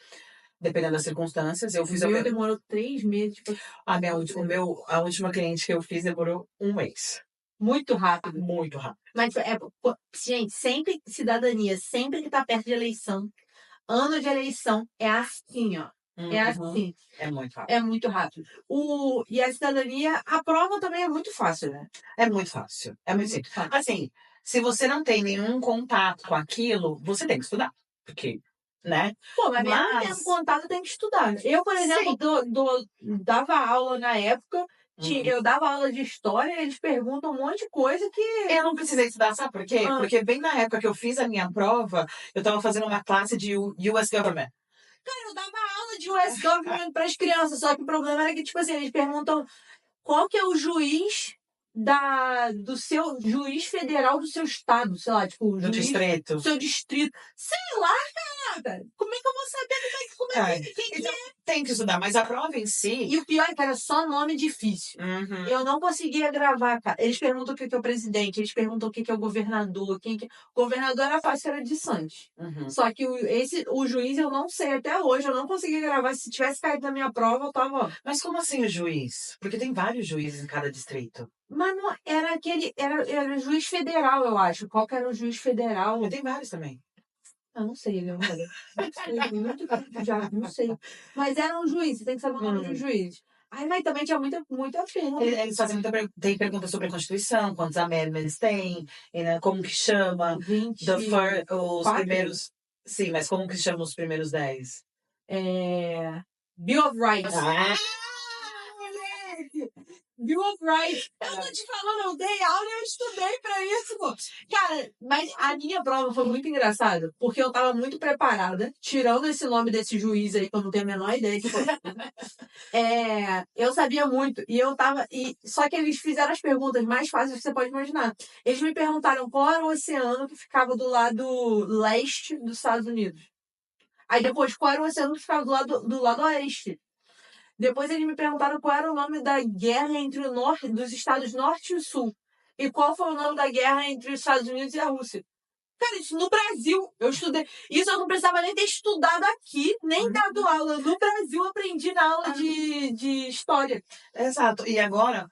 dependendo das circunstâncias. Eu fiz o meu demorou 3 meses. A última cliente que eu fiz demorou 1 mês. Muito rápido. Muito rápido. Mas, gente, sempre cidadania, sempre que tá perto de eleição, ano de eleição, é assim, ó. É assim. É muito fácil. É muito rápido. E a cidadania, a prova também é muito fácil, né? É muito fácil. É muito simples. fácil. Assim, se você não tem nenhum contato com aquilo, você tem que estudar. Porque, né? Pô, mas mesmo tendo Mas. contato, tem que estudar. Eu, por exemplo, Sim. dava aula na época, Uhum. eu dava aula de história, eles perguntam um monte de coisa que. Eu não precisei estudar, sabe por quê? Ah. Porque bem na época que eu fiz a minha prova, eu tava fazendo uma classe de US Government. Cara, eu dava aula de US Government para as crianças, só que o problema era que, tipo assim, eles perguntam qual que é o juiz do seu juiz federal do seu estado, sei lá, tipo, o Do juiz distrito. do seu distrito. Sei lá, cara! Como é que eu vou saber quem Então, é? tem que estudar, mas a prova em si. E o pior é que era só nome difícil. Uhum. Eu não conseguia gravar, cara. Eles perguntam o que é o presidente, eles perguntam o que é o governador, O governador era fácil, era de Santos. Uhum. Só que o juiz eu não sei até hoje, eu não conseguia gravar. Se tivesse caído na minha prova, eu tava. Mas como assim o juiz? Porque tem vários juízes em cada distrito. Mas não era aquele. Era juiz federal, eu acho. Qual que era o juiz federal? Mas tem vários também. Eu não sei, Leonora. Não sei, muito tempo já, não sei. Mas era um juiz, você tem que saber o nome do juiz. Ai, mas também tinha muita pergunta. Eles fazem tem perguntas sobre a Constituição, quantos amendments tem, né, como que chama, os 24? primeiros. Sim, mas como que chama os primeiros 10? Bill of Rights. Ah! Bill of Rights. Eu tô te falando, eu dei aula e eu estudei pra isso, pô. Cara, mas a minha prova foi muito engraçada, porque eu tava muito preparada, tirando esse nome desse juiz aí, que eu não tenho a menor ideia de qual eu sabia muito, e eu tava. Só que eles fizeram as perguntas mais fáceis que você pode imaginar. Eles me perguntaram qual era o oceano que ficava do lado leste dos Estados Unidos. Aí depois, qual era o oceano que ficava do lado oeste. Depois eles me perguntaram qual era o nome da guerra entre dos estados norte e sul. E qual foi o nome da guerra entre os Estados Unidos e a Rússia. Cara, isso no Brasil, eu estudei. Isso eu não precisava nem ter estudado aqui, nem dado aula. No Brasil, eu aprendi na aula de história. Exato. E agora,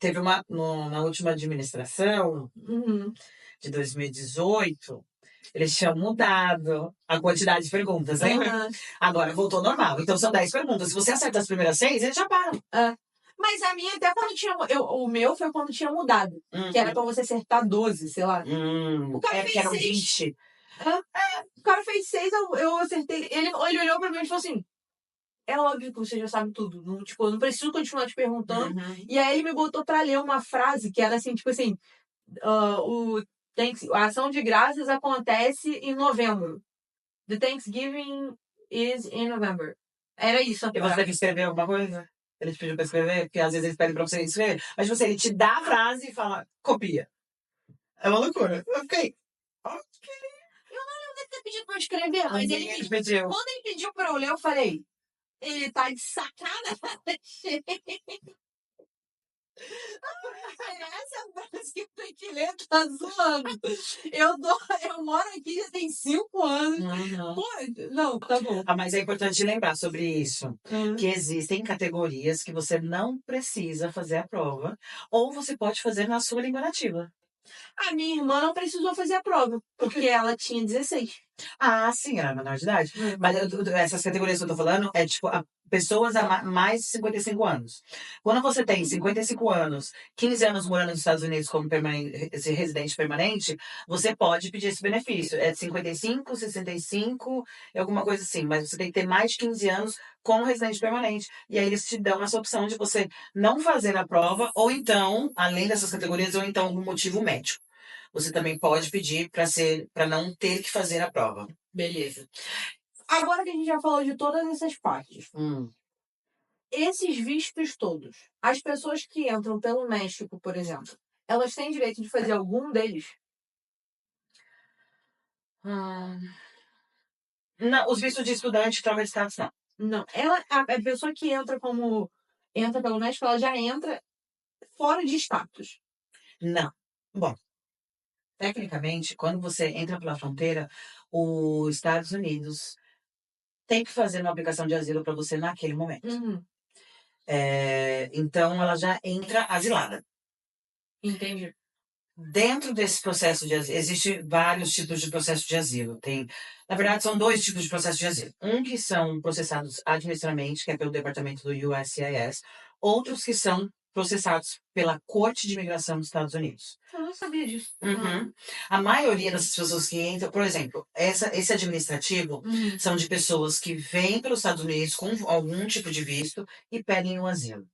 teve na última administração de 2018, eles tinham mudado a quantidade de perguntas, lembra? Agora voltou ao normal. Então são 10 perguntas. Se você acerta as primeiras 6, eles já param. Mas a minha até quando tinha. O meu foi quando tinha mudado. Que era pra você acertar 12, sei lá. O cara fez 6. 20. O cara fez 6, eu acertei. Ele olhou pra mim e falou assim: é óbvio que você já sabe tudo. Não, tipo, eu não preciso continuar te perguntando. E aí ele me botou pra ler uma frase que era assim, tipo assim, a ação de graças acontece em novembro. The Thanksgiving is in November. Era isso. E você teve que escrever alguma coisa? Ele te pediu pra escrever? Porque às vezes eles pedem pra você escrever. Mas ele te dá a frase e fala, copia. É uma loucura. Ok. Eu não devo ter pedido pra eu escrever, mas ele pediu. Quando ele pediu pra eu ler, eu falei, ele tá de sacanagem. Essa frase que eu tenho que ler tá zoando. Eu moro aqui já tem 5 anos. Pô, não, tá bom. Mas é importante lembrar sobre isso. Que existem categorias que você não precisa fazer a prova. Ou você pode fazer na sua língua nativa. A minha irmã não precisou fazer a prova, porque ela tinha 16. Sim, era menor de idade. Mas essas categorias que eu tô falando é tipo pessoas a mais de 55 anos. Quando você tem 55 anos, 15 anos morando nos Estados Unidos como residente permanente, você pode pedir esse benefício. É de 55, 65, alguma coisa assim. Mas você tem que ter mais de 15 anos como residente permanente. E aí eles te dão essa opção de você não fazer a prova, ou então, além dessas categorias, ou então algum motivo médico. Você também pode pedir para não ter que fazer a prova. Beleza. Agora que a gente já falou de todas essas partes, esses vistos todos, as pessoas que entram pelo México, por exemplo, elas têm direito de fazer algum deles? Não, os vistos de estudante, troca de status, não. Não. A pessoa que entra pelo México, ela já entra fora de status. Não. Bom, tecnicamente, quando você entra pela fronteira, os Estados Unidos tem que fazer uma aplicação de asilo para você naquele momento. Então, ela já entra asilada. Entendi. Dentro desse processo de asilo, existem vários tipos de processo de asilo. Na verdade, são 2 tipos de processo de asilo. Um que são processados administrativamente, que é pelo departamento do USCIS, outros que são processados pela Corte de Imigração dos Estados Unidos. Eu não sabia disso. A maioria dessas pessoas que entram, por exemplo, esse administrativo são de pessoas que vêm para os Estados Unidos com algum tipo de visto e pedem o asilo.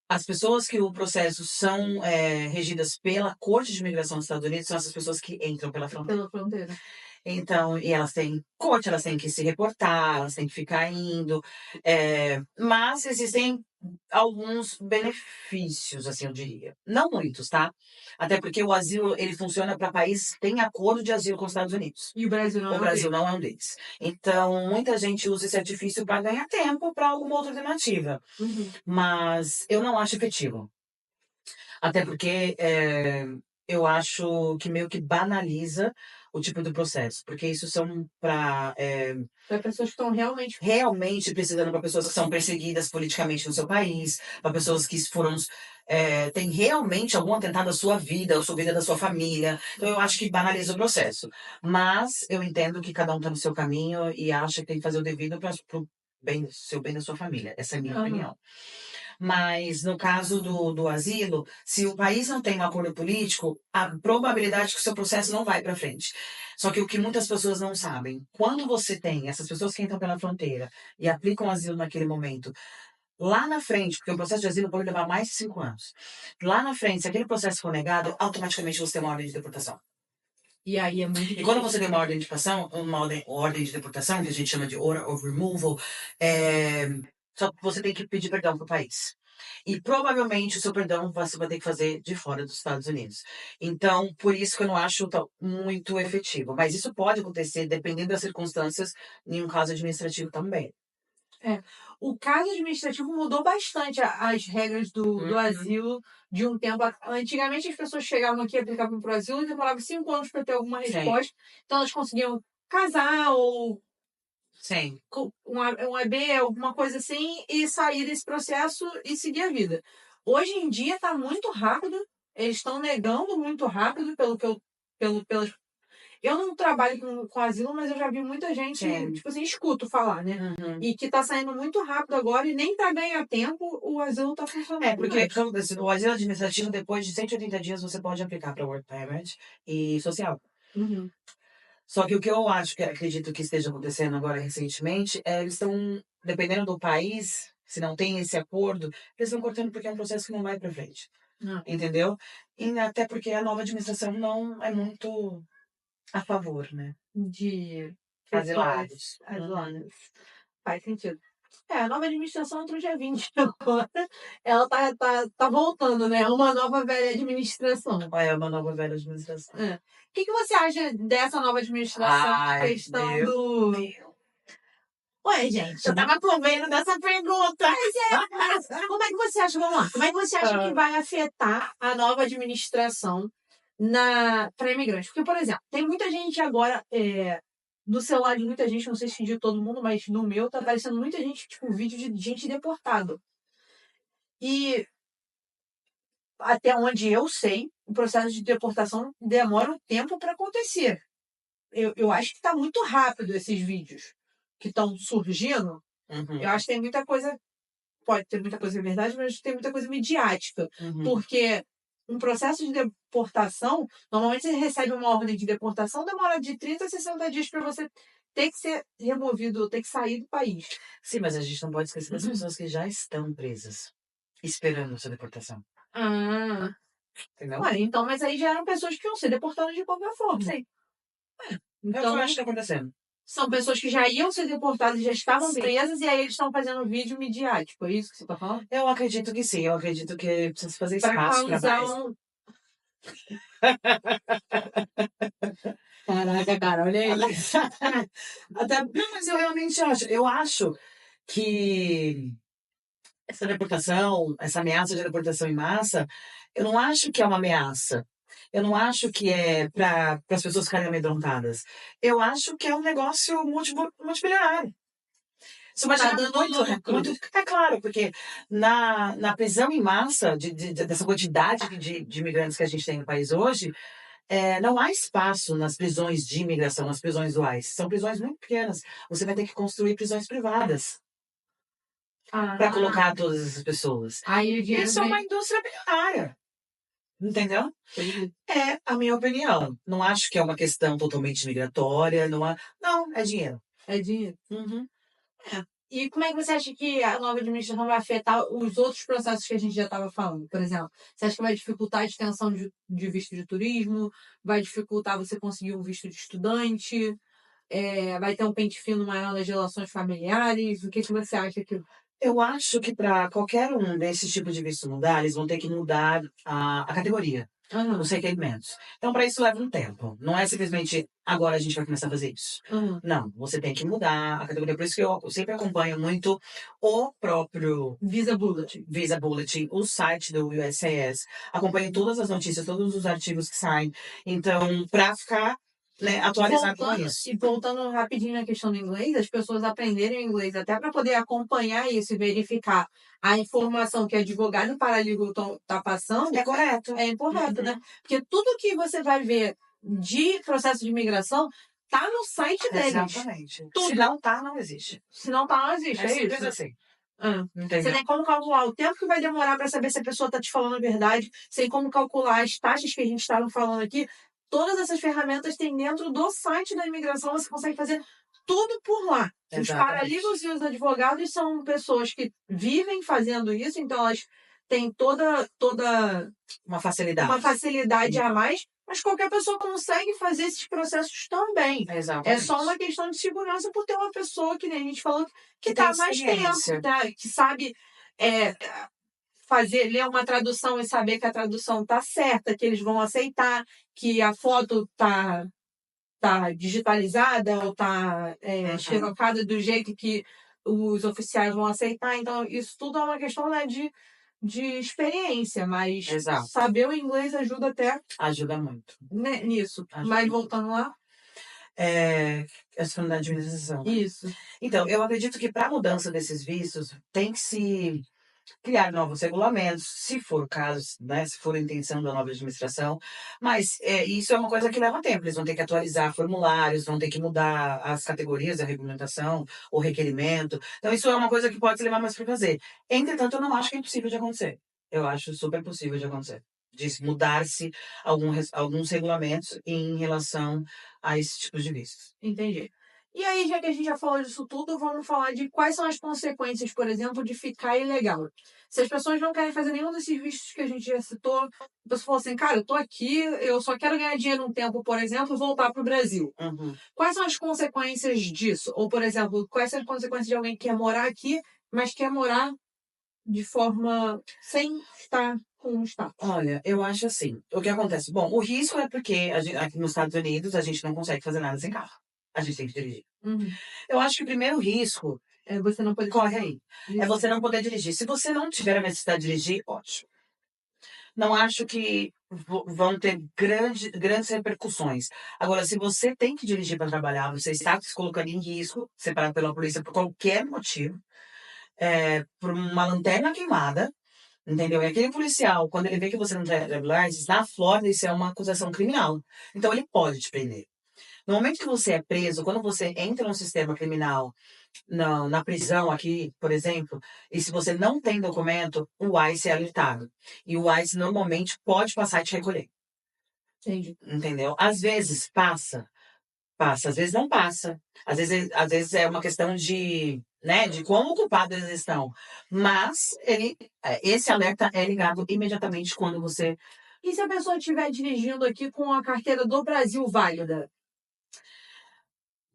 As pessoas que o processo são regidas pela Corte de Imigração dos Estados Unidos são essas pessoas que entram pela fronteira. Então, e elas têm corte, elas têm que se reportar, elas têm que ficar indo. Mas existem alguns benefícios, assim, eu diria. Não muitos, tá? Até porque o asilo, ele funciona para países que têm acordo de asilo com os Estados Unidos. E o Brasil não O Brasil não é um deles. Então, muita gente usa esse artifício para ganhar tempo para alguma outra alternativa. Mas eu não acho efetivo. Até porque eu acho que meio que banaliza o tipo do processo. Porque isso são para pessoas que estão realmente precisando, para pessoas que são perseguidas politicamente no seu país, para pessoas que foram têm realmente algum atentado à sua vida, à sua vida da sua família. Então eu acho que banaliza o processo. Mas eu entendo que cada um está no seu caminho e acha que tem que fazer o devido para o bem da sua família. Essa é a minha opinião. Mas no caso do asilo, se o país não tem um acordo político, a probabilidade que o seu processo não vai para frente. Só que o que muitas pessoas não sabem, quando você tem essas pessoas que entram pela fronteira e aplicam asilo naquele momento, lá na frente, porque o processo de asilo pode levar mais de 5 anos, lá na frente, se aquele processo for negado, automaticamente você tem uma ordem de deportação. E aí é muito difícil. E quando você tem uma ordem de deportação, ordem de deportação, que a gente chama de order of removal, só que você tem que pedir perdão para o país. E provavelmente o seu perdão você vai ter que fazer de fora dos Estados Unidos. Então, por isso que eu não acho muito efetivo. Mas isso pode acontecer, dependendo das circunstâncias, em um caso administrativo também. O caso administrativo mudou bastante as regras do asilo de um tempo. Antigamente as pessoas chegavam aqui e aplicavam para o asilo e demoravam 5 anos para ter alguma resposta. Então elas conseguiam casar ou Sim. um EB, alguma coisa assim, e sair desse processo e seguir a vida. Hoje em dia está muito rápido, eles estão negando muito rápido pelas. Eu não trabalho com asilo, mas eu já vi muita gente, tipo assim, escuto falar, né? E que tá saindo muito rápido agora e nem pra ganhar tempo o asilo tá funcionando. Porque o asilo administrativo, depois de 180 dias, você pode aplicar para Work Permit e social. Só que o que eu acredito que esteja acontecendo agora recentemente, eles estão, dependendo do país, se não tem esse acordo, eles estão cortando porque é um processo que não vai para frente. Entendeu? E até porque a nova administração não é muito a favor, né? De asilados. Faz sentido. A nova administração entrou dia 20 agora. Ela tá voltando, né? Uma nova velha administração. É uma nova velha administração. O que você acha dessa nova administração? Questão do... Ué, gente, eu tava provendo dessa pergunta. Mas como é que você acha, vamos lá, como é que você acha que vai afetar a nova administração para imigrantes? Porque, por exemplo, tem muita gente agora, no celular de muita gente, não sei se de todo mundo, mas no meu tá aparecendo muita gente, tipo, vídeo de gente deportada. E até onde eu sei, o processo de deportação demora um tempo para acontecer. Eu acho que tá muito rápido esses vídeos que estão surgindo. Eu acho que tem muita coisa, pode ter muita coisa verdade, mas tem muita coisa midiática. Porque um processo de deportação, normalmente você recebe uma ordem de deportação, demora de 30 a 60 dias para você ter que ser removido, ter que sair do país. Sim, mas a gente não pode esquecer das pessoas que já estão presas, esperando sua deportação. Entendeu? Então, mas aí já eram pessoas que iam ser deportadas de qualquer forma. Sim. Então, eu acho que está acontecendo. São pessoas que já iam ser deportadas e já estavam presas, e aí eles estão fazendo vídeo midiático. É isso que você está falando? Eu acredito que sim. Eu acredito que precisa fazer espaço para mais. Caraca, cara, olha aí. Mas eu realmente acho. Eu acho que essa deportação, essa ameaça de deportação em massa, eu não acho que é uma ameaça. Eu não acho que é para as pessoas ficarem amedrontadas. Eu acho que é um negócio multibilionário. Isso vai Tá gerar dando lucro. é claro, porque na prisão em massa dessa quantidade de imigrantes que a gente tem no país hoje, não há espaço nas prisões de imigração, nas prisões duais. São prisões muito pequenas. Você vai ter que construir prisões privadas para colocar todas essas pessoas. Aí o dinheiro Isso é uma indústria bilionária. Entendeu? É a minha opinião. Não acho que é uma questão totalmente migratória. Não, é dinheiro. É dinheiro. Uhum. E como é que você acha que a nova administração vai afetar os outros processos que a gente já estava falando? Por exemplo, você acha que vai dificultar a extensão de visto de turismo? Vai dificultar você conseguir um visto de estudante? Vai ter um pente fino maior nas relações familiares? O que você acha que... Eu acho que para qualquer um desses tipos de visto mudar, eles vão ter que mudar a categoria, os requerimentos. Então, para isso leva um tempo. Não é simplesmente agora a gente vai começar a fazer isso. Não, você tem que mudar a categoria. Por isso que eu sempre acompanho muito o próprio Visa Bulletin, o site do USCIS. Acompanho todas as notícias, todos os artigos que saem. Então, para ficar atualizado com isso. E voltando rapidinho na questão do inglês, as pessoas aprenderem o inglês até para poder acompanhar isso e verificar a informação que advogado paralegal está passando. É correto. É incorreto, né? Porque tudo que você vai ver de processo de imigração tá no site deles. Exatamente. Tudo. Se não tá, não existe. Se não tá, não existe. É simples isso. assim. Você tem como calcular o tempo que vai demorar para saber se a pessoa está te falando a verdade, sem como calcular as taxas que a gente estava falando aqui. Todas essas ferramentas tem dentro do site da imigração, você consegue fazer tudo por lá. Exatamente. Os paralegals e os advogados são pessoas que vivem fazendo isso, então elas têm toda uma facilidade a mais, mas qualquer pessoa consegue fazer esses processos também. Exatamente. É só uma questão de segurança por ter uma pessoa, que nem a gente falou, que tem está mais tempo, tá? Que sabe ler uma tradução e saber que a tradução tá certa, que eles vão aceitar, que a foto tá digitalizada ou tá xerocada do jeito que os oficiais vão aceitar. Então, isso tudo é uma questão, né, de experiência, mas Exato. saber o inglês ajuda até... Ajuda muito. Nisso. Ajuda Mas muito. voltando lá... Essa da administração. Isso. Então, eu acredito que para a mudança desses vistos, tem que se criar novos regulamentos, se for o caso, né, se for a intenção da nova administração, mas isso é uma coisa que leva tempo, eles vão ter que atualizar formulários, vão ter que mudar as categorias da regulamentação, o requerimento, então isso é uma coisa que pode levar mais para fazer. Entretanto, eu não acho que é impossível de acontecer, eu acho super possível de acontecer, de mudar-se alguns regulamentos em relação a esses tipos de vistos. Entendi. E aí, já que a gente já falou disso tudo, vamos falar de quais são as consequências, por exemplo, de ficar ilegal. Se as pessoas não querem fazer nenhum desses vistos que a gente já citou, a pessoa falou assim, cara, eu tô aqui, eu só quero ganhar dinheiro um tempo, por exemplo, e voltar para o Brasil. Quais são as consequências disso? Ou, por exemplo, quais são as consequências de alguém que quer morar aqui, mas quer morar de forma sem estar com o status? Olha, eu acho assim, o que acontece? Bom, o risco é porque aqui nos Estados Unidos a gente não consegue fazer nada sem carro. A gente tem que dirigir. Eu acho que o primeiro risco é você não poder corre aí. É você não poder dirigir. Se você não tiver a necessidade de dirigir, ótimo. Não acho que vão ter grandes repercussões. Agora, se você tem que dirigir para trabalhar, você está se colocando em risco, separado pela polícia por qualquer motivo, por uma lanterna queimada, entendeu? E aquele policial, quando ele vê que você não tem driver's na Flórida, isso é uma acusação criminal. Então, ele pode te prender. No momento que você é preso, quando você entra no sistema criminal, na prisão aqui, por exemplo, e se você não tem documento, o ICE é alertado. E o ICE normalmente pode passar e te recolher. Entendi. Entendeu? Às vezes passa, às vezes não passa. Às vezes é uma questão de como culpados eles estão. Mas esse alerta é ligado imediatamente quando você... E se a pessoa estiver dirigindo aqui com a carteira do Brasil válida?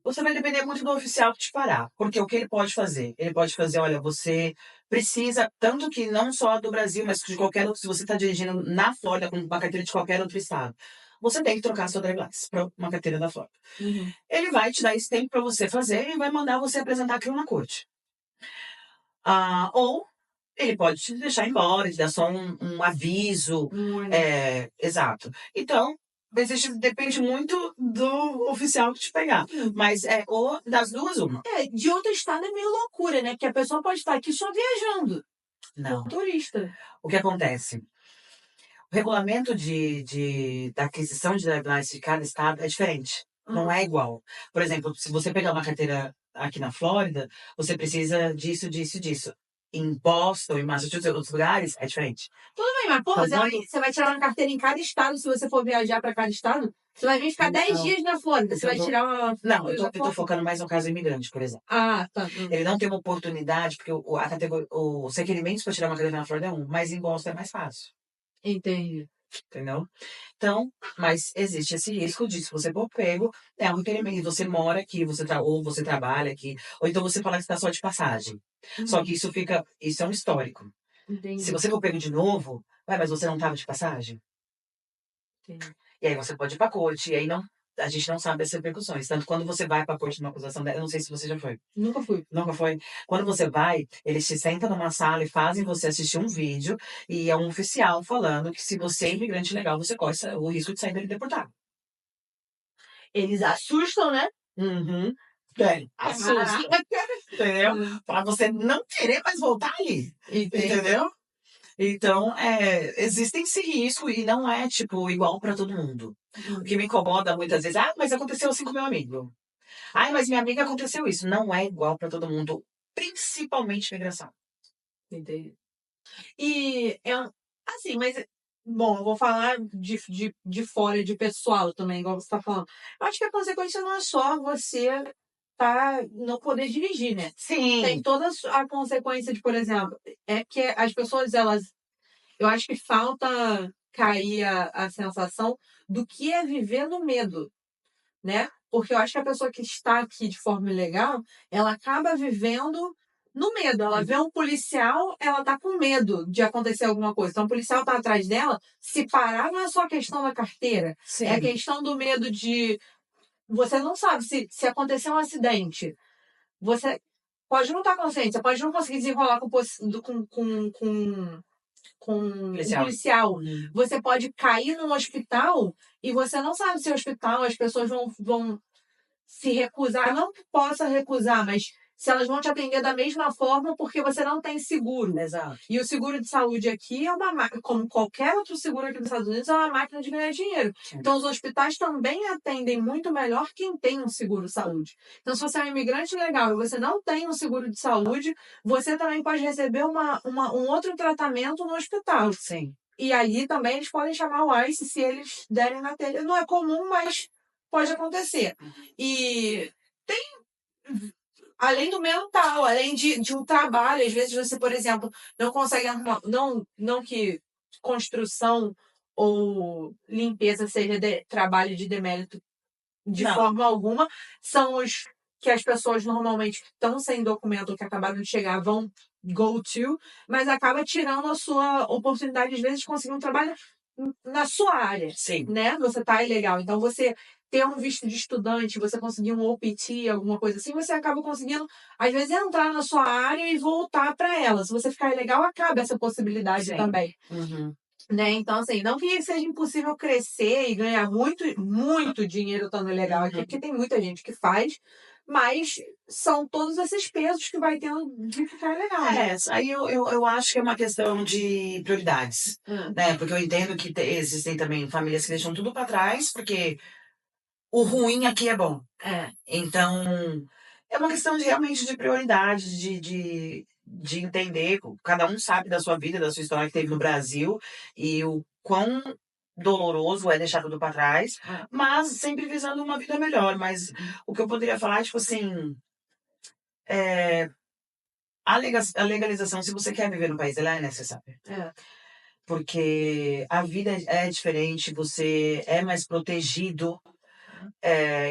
Você vai depender muito do oficial que te parar. Porque o que ele pode fazer? Ele pode fazer, olha, você precisa, tanto que não só do Brasil, mas de qualquer outro, se você está dirigindo na Flórida com uma carteira de qualquer outro estado, você tem que trocar a sua driver's license para uma carteira da Flórida. Ele vai te dar esse tempo para você fazer e vai mandar você apresentar aquilo na corte. Ou ele pode te deixar embora, te dar só um aviso. Exato. Então, Depende muito do oficial que te pegar. Mas das duas, uma. De outro estado é meio loucura, né? Porque a pessoa pode estar aqui só viajando. Não. Turista. O que acontece? O regulamento da aquisição de drive de cada estado é diferente. Não é igual. Por exemplo, se você pegar uma carteira aqui na Flórida, você precisa disso, disso e disso. Em Boston, em Massachusetts, em outros lugares, é diferente. Tudo bem, mas porra, você vai tirar uma carteira em cada estado, se você for viajar para cada estado, você vai vir ficar 10 dias na Flórida. Você vai tirar uma. Não, eu tô focando mais no caso imigrante, por exemplo. Ah, tá. Ele não tem uma oportunidade, porque os requerimentos para tirar uma carteira na Flórida é um, mas em Boston é mais fácil. Entendi. Entendeu? Então, mas existe esse risco de, se você for pego, é um requerimento. Você mora aqui, ou você trabalha aqui, ou então você fala que está só de passagem. Só que isso é um histórico. Entendi. Se você for pego de novo, mas você não estava de passagem? Entendi. E aí você pode ir pra corte, e aí a gente não sabe as repercussões. Tanto quando você vai pra corte numa acusação dela, eu não sei se você já foi. Nunca fui. Nunca foi? Quando você vai, eles te sentam numa sala e fazem você assistir um vídeo, e é um oficial falando que se você é imigrante legal, você corre o risco de sair dele deportado. Eles assustam, né? Uhum. Assusta. Entendeu? Pra você não querer mais voltar ali. Entendeu? Então, existem esse risco e não é, tipo, igual pra todo mundo. O que me incomoda muitas vezes, mas aconteceu assim com meu amigo. Mas minha amiga aconteceu isso. Não é igual pra todo mundo, principalmente migração. Entendi. E, assim, mas, bom, eu vou falar de fora, de pessoal também, igual você tá falando. Eu acho que a consequência não é só você não poder dirigir, né? Sim. Tem toda a consequência de, por exemplo, é que as pessoas, eu acho que falta cair a sensação do que é viver no medo, né? Porque eu acho que a pessoa que está aqui de forma ilegal, ela acaba vivendo no medo. Ela vê um policial, ela tá com medo de acontecer alguma coisa. Então, o policial tá atrás dela, se parar, não é só a questão da carteira. Sim. É a questão do medo de... Você não sabe se acontecer um acidente. Você pode não estar consciente, você pode não conseguir desenrolar com um policial. Você pode cair num hospital e você não sabe se o hospital, as pessoas vão se recusar. Não que possa recusar, mas se elas vão te atender da mesma forma porque você não tem seguro. Exato. E o seguro de saúde aqui é uma máquina, como qualquer outro seguro aqui nos Estados Unidos, é uma máquina de ganhar dinheiro. Sim. Então, os hospitais também atendem muito melhor quem tem um seguro de saúde. Então, se você é um imigrante legal e você não tem um seguro de saúde, você também pode receber um outro tratamento no hospital. Sim. E aí também eles podem chamar o ICE se eles derem na telha. Não é comum, mas pode acontecer. E tem, além do mental, além de um trabalho, às vezes você, por exemplo, não consegue arrumar, não que construção ou limpeza seja trabalho de demérito de forma alguma, são os que as pessoas normalmente estão sem documento ou que acabaram de chegar vão go to, mas acaba tirando a sua oportunidade, às vezes, de conseguir um trabalho na sua área. Sim. Né? Você tá ilegal. Então, você ter um visto de estudante, você conseguir um OPT, alguma coisa assim, você acaba conseguindo, às vezes, entrar na sua área e voltar para ela. Se você ficar ilegal, acaba essa possibilidade também. Uhum. Né? Então, assim, não que seja impossível crescer e ganhar muito, muito dinheiro estando ilegal aqui, porque tem muita gente que faz, mas são todos esses pesos que vai tendo de ficar legal. Né? Aí eu acho que é uma questão de prioridades, né? Porque eu entendo que existem também famílias que deixam tudo para trás, porque o ruim aqui é bom. Então, é uma questão realmente de prioridades, de entender, cada um sabe da sua vida, da sua história que teve no Brasil, e o quão doloroso é deixar tudo para trás, mas sempre visando uma vida melhor. Mas o que eu poderia falar é, tipo assim, a legalização, se você quer viver no país, ela é necessária. Porque a vida é diferente, você é mais protegido.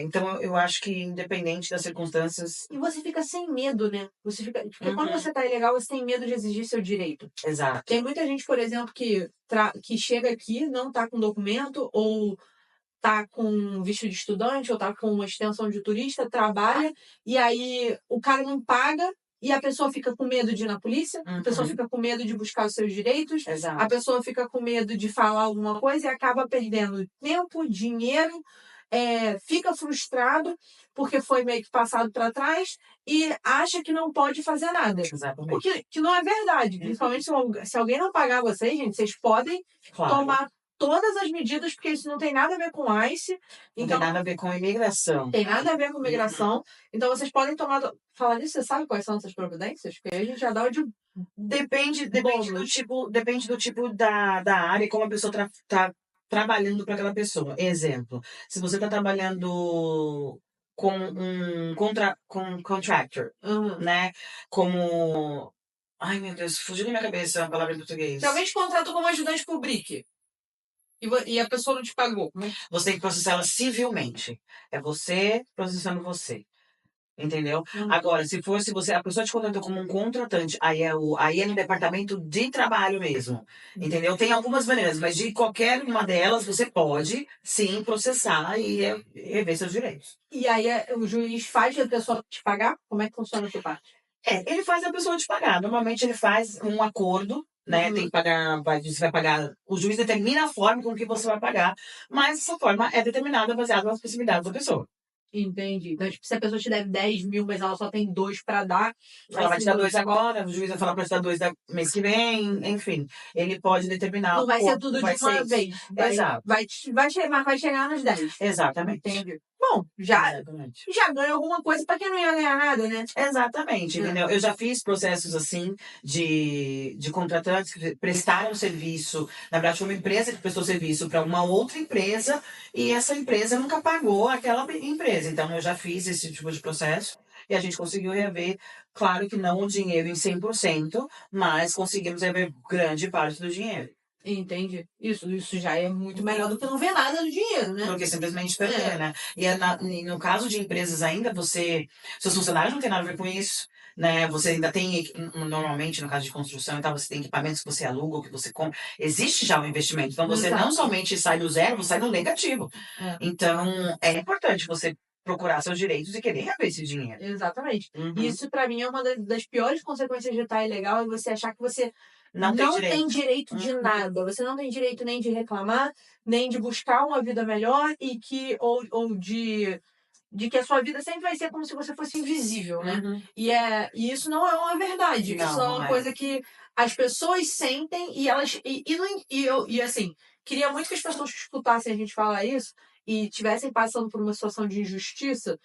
Então, eu acho que independente das circunstâncias... E você fica sem medo, né? Porque quando você tá ilegal, você tem medo de exigir seu direito. Exato. Tem muita gente, por exemplo, que chega aqui, não tá com documento, ou tá com visto de estudante, ou tá com uma extensão de turista, trabalha, e aí o cara não paga, e a pessoa fica com medo de ir na polícia, a pessoa fica com medo de buscar os seus direitos, Exato. a pessoa fica com medo de falar alguma coisa e acaba perdendo tempo, dinheiro, fica frustrado porque foi meio que passado para trás e acha que não pode fazer nada. Exatamente. O que não é verdade. Principalmente se alguém não pagar vocês, gente, vocês podem Claro. tomar todas as medidas, porque isso não tem nada a ver com ICE. Não Então, tem nada a ver com imigração. tem nada a ver com migração. Então, vocês podem tomar... Falar nisso, você sabe quais são essas providências? Porque aí a gente já dá o de... Depende Bônus. do tipo da área e como a pessoa tá trabalhando para aquela pessoa. Exemplo, se você tá trabalhando com um contractor, Uhum. né? Como... Ai, meu Deus, fugiu da minha cabeça a palavra em português. Se alguém te contratou como ajudante por BRIC e a pessoa não te pagou, né? Você tem que processar ela civilmente. É você processando você. Entendeu? Agora, se você, a pessoa te contratou como um contratante, aí é no departamento de trabalho mesmo. Entendeu? Tem algumas maneiras, mas de qualquer uma delas você pode sim processar e rever seus direitos. E aí o juiz faz a pessoa te pagar? Como é que funciona essa parte? Ele faz a pessoa te pagar. Normalmente ele faz um acordo, né? Tem que pagar, você vai pagar. O juiz determina a forma com que você vai pagar, mas essa forma é determinada baseada nas possibilidades da pessoa. Entendi. Então, tipo, se a pessoa te deve 10 mil, mas ela só tem 2 para dar... Ela vai te dar 2 agora, o juiz vai falar para te dar 2 mês que vem, enfim. Ele pode determinar. Não vai ser tudo de uma vez. Exato. Vai chegar nos 10. Exatamente. Entendi. Bom, já ganha alguma coisa para quem não ia ganhar nada, né? Exatamente, entendeu? Eu já fiz processos assim de contratantes que prestaram serviço. Na verdade, foi uma empresa que prestou serviço para uma outra empresa e essa empresa nunca pagou aquela empresa. Então, eu já fiz esse tipo de processo e a gente conseguiu rever, claro que não o dinheiro em 100%, mas conseguimos rever grande parte do dinheiro. Entendi. Isso já é muito melhor do que não ver nada do dinheiro, né? Do que simplesmente perder, né? E no caso de empresas ainda, seus funcionários não têm nada a ver com isso, né? Você ainda tem, normalmente, no caso de construção, então você tem equipamentos que você aluga ou que você compra. Existe já um investimento. Então você não somente sai do zero, você sai no negativo. Então, é importante você procurar seus direitos e querer rever esse dinheiro. Exatamente. Isso, pra mim, é uma das piores consequências de estar ilegal, é você achar que você não tem direito de nada. Você não tem direito nem de reclamar, nem de buscar uma vida melhor ou de que a sua vida sempre vai ser como se você fosse invisível, né? E isso não é uma verdade. Não, isso é uma coisa que as pessoas sentem e elas... E assim, queria muito que as pessoas que escutassem a gente falar isso e estivessem passando por uma situação de injustiça,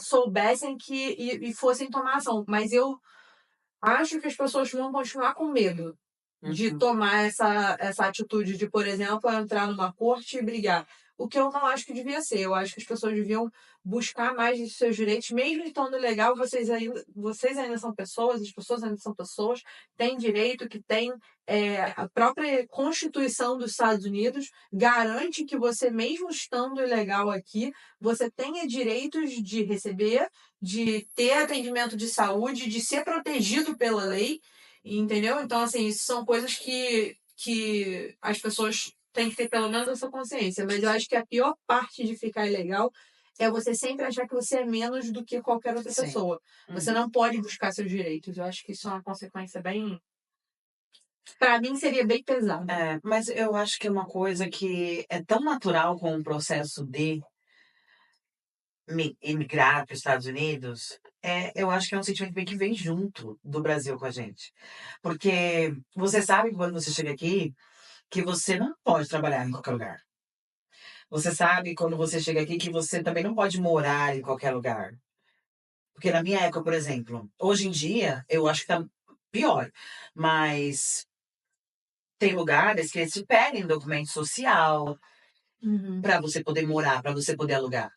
soubessem e fossem tomar ação. Mas eu acho que as pessoas vão continuar com medo de tomar essa atitude de, por exemplo, entrar numa corte e brigar. O que eu não acho que devia ser. Eu acho que as pessoas deviam buscar mais de seus direitos, mesmo estando legal, vocês ainda são pessoas, as pessoas ainda são pessoas, têm direito, que tem a própria Constituição dos Estados Unidos garante que você, mesmo estando ilegal aqui, você tenha direitos de receber, de ter atendimento de saúde, de ser protegido pela lei, entendeu? Então, assim, isso são coisas que as pessoas têm que ter pelo menos essa consciência. Mas eu acho que a pior parte de ficar ilegal é você sempre achar que você é menos do que qualquer outra pessoa. Você não pode buscar seus direitos. Eu acho que isso é uma consequência bem... Pra mim, seria bem pesado. Mas eu acho que é uma coisa que é tão natural com o processo de emigrar para os Estados Unidos, eu acho que é um sentimento bem que vem junto do Brasil com a gente. Porque você sabe quando você chega aqui que você não pode trabalhar em qualquer lugar. Você sabe quando você chega aqui que você também não pode morar em qualquer lugar. Porque na minha época, por exemplo, hoje em dia, eu acho que tá pior. Mas tem lugares que eles te pedem documento social para você poder morar, para você poder alugar.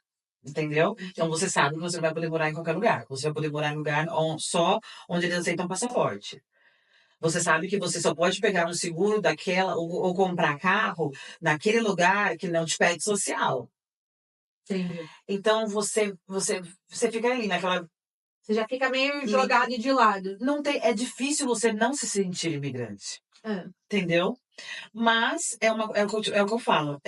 Entendeu? Então você sabe que você não vai poder morar em qualquer lugar. Você vai poder morar em lugar só onde eles aceitam passaporte. Você sabe que você só pode pegar um seguro daquela ou comprar carro naquele lugar que não te pede social. Entendi. Então você fica ali naquela... Você já fica meio jogado de lado. É difícil você não se sentir imigrante. Entendeu? Mas é o que eu falo.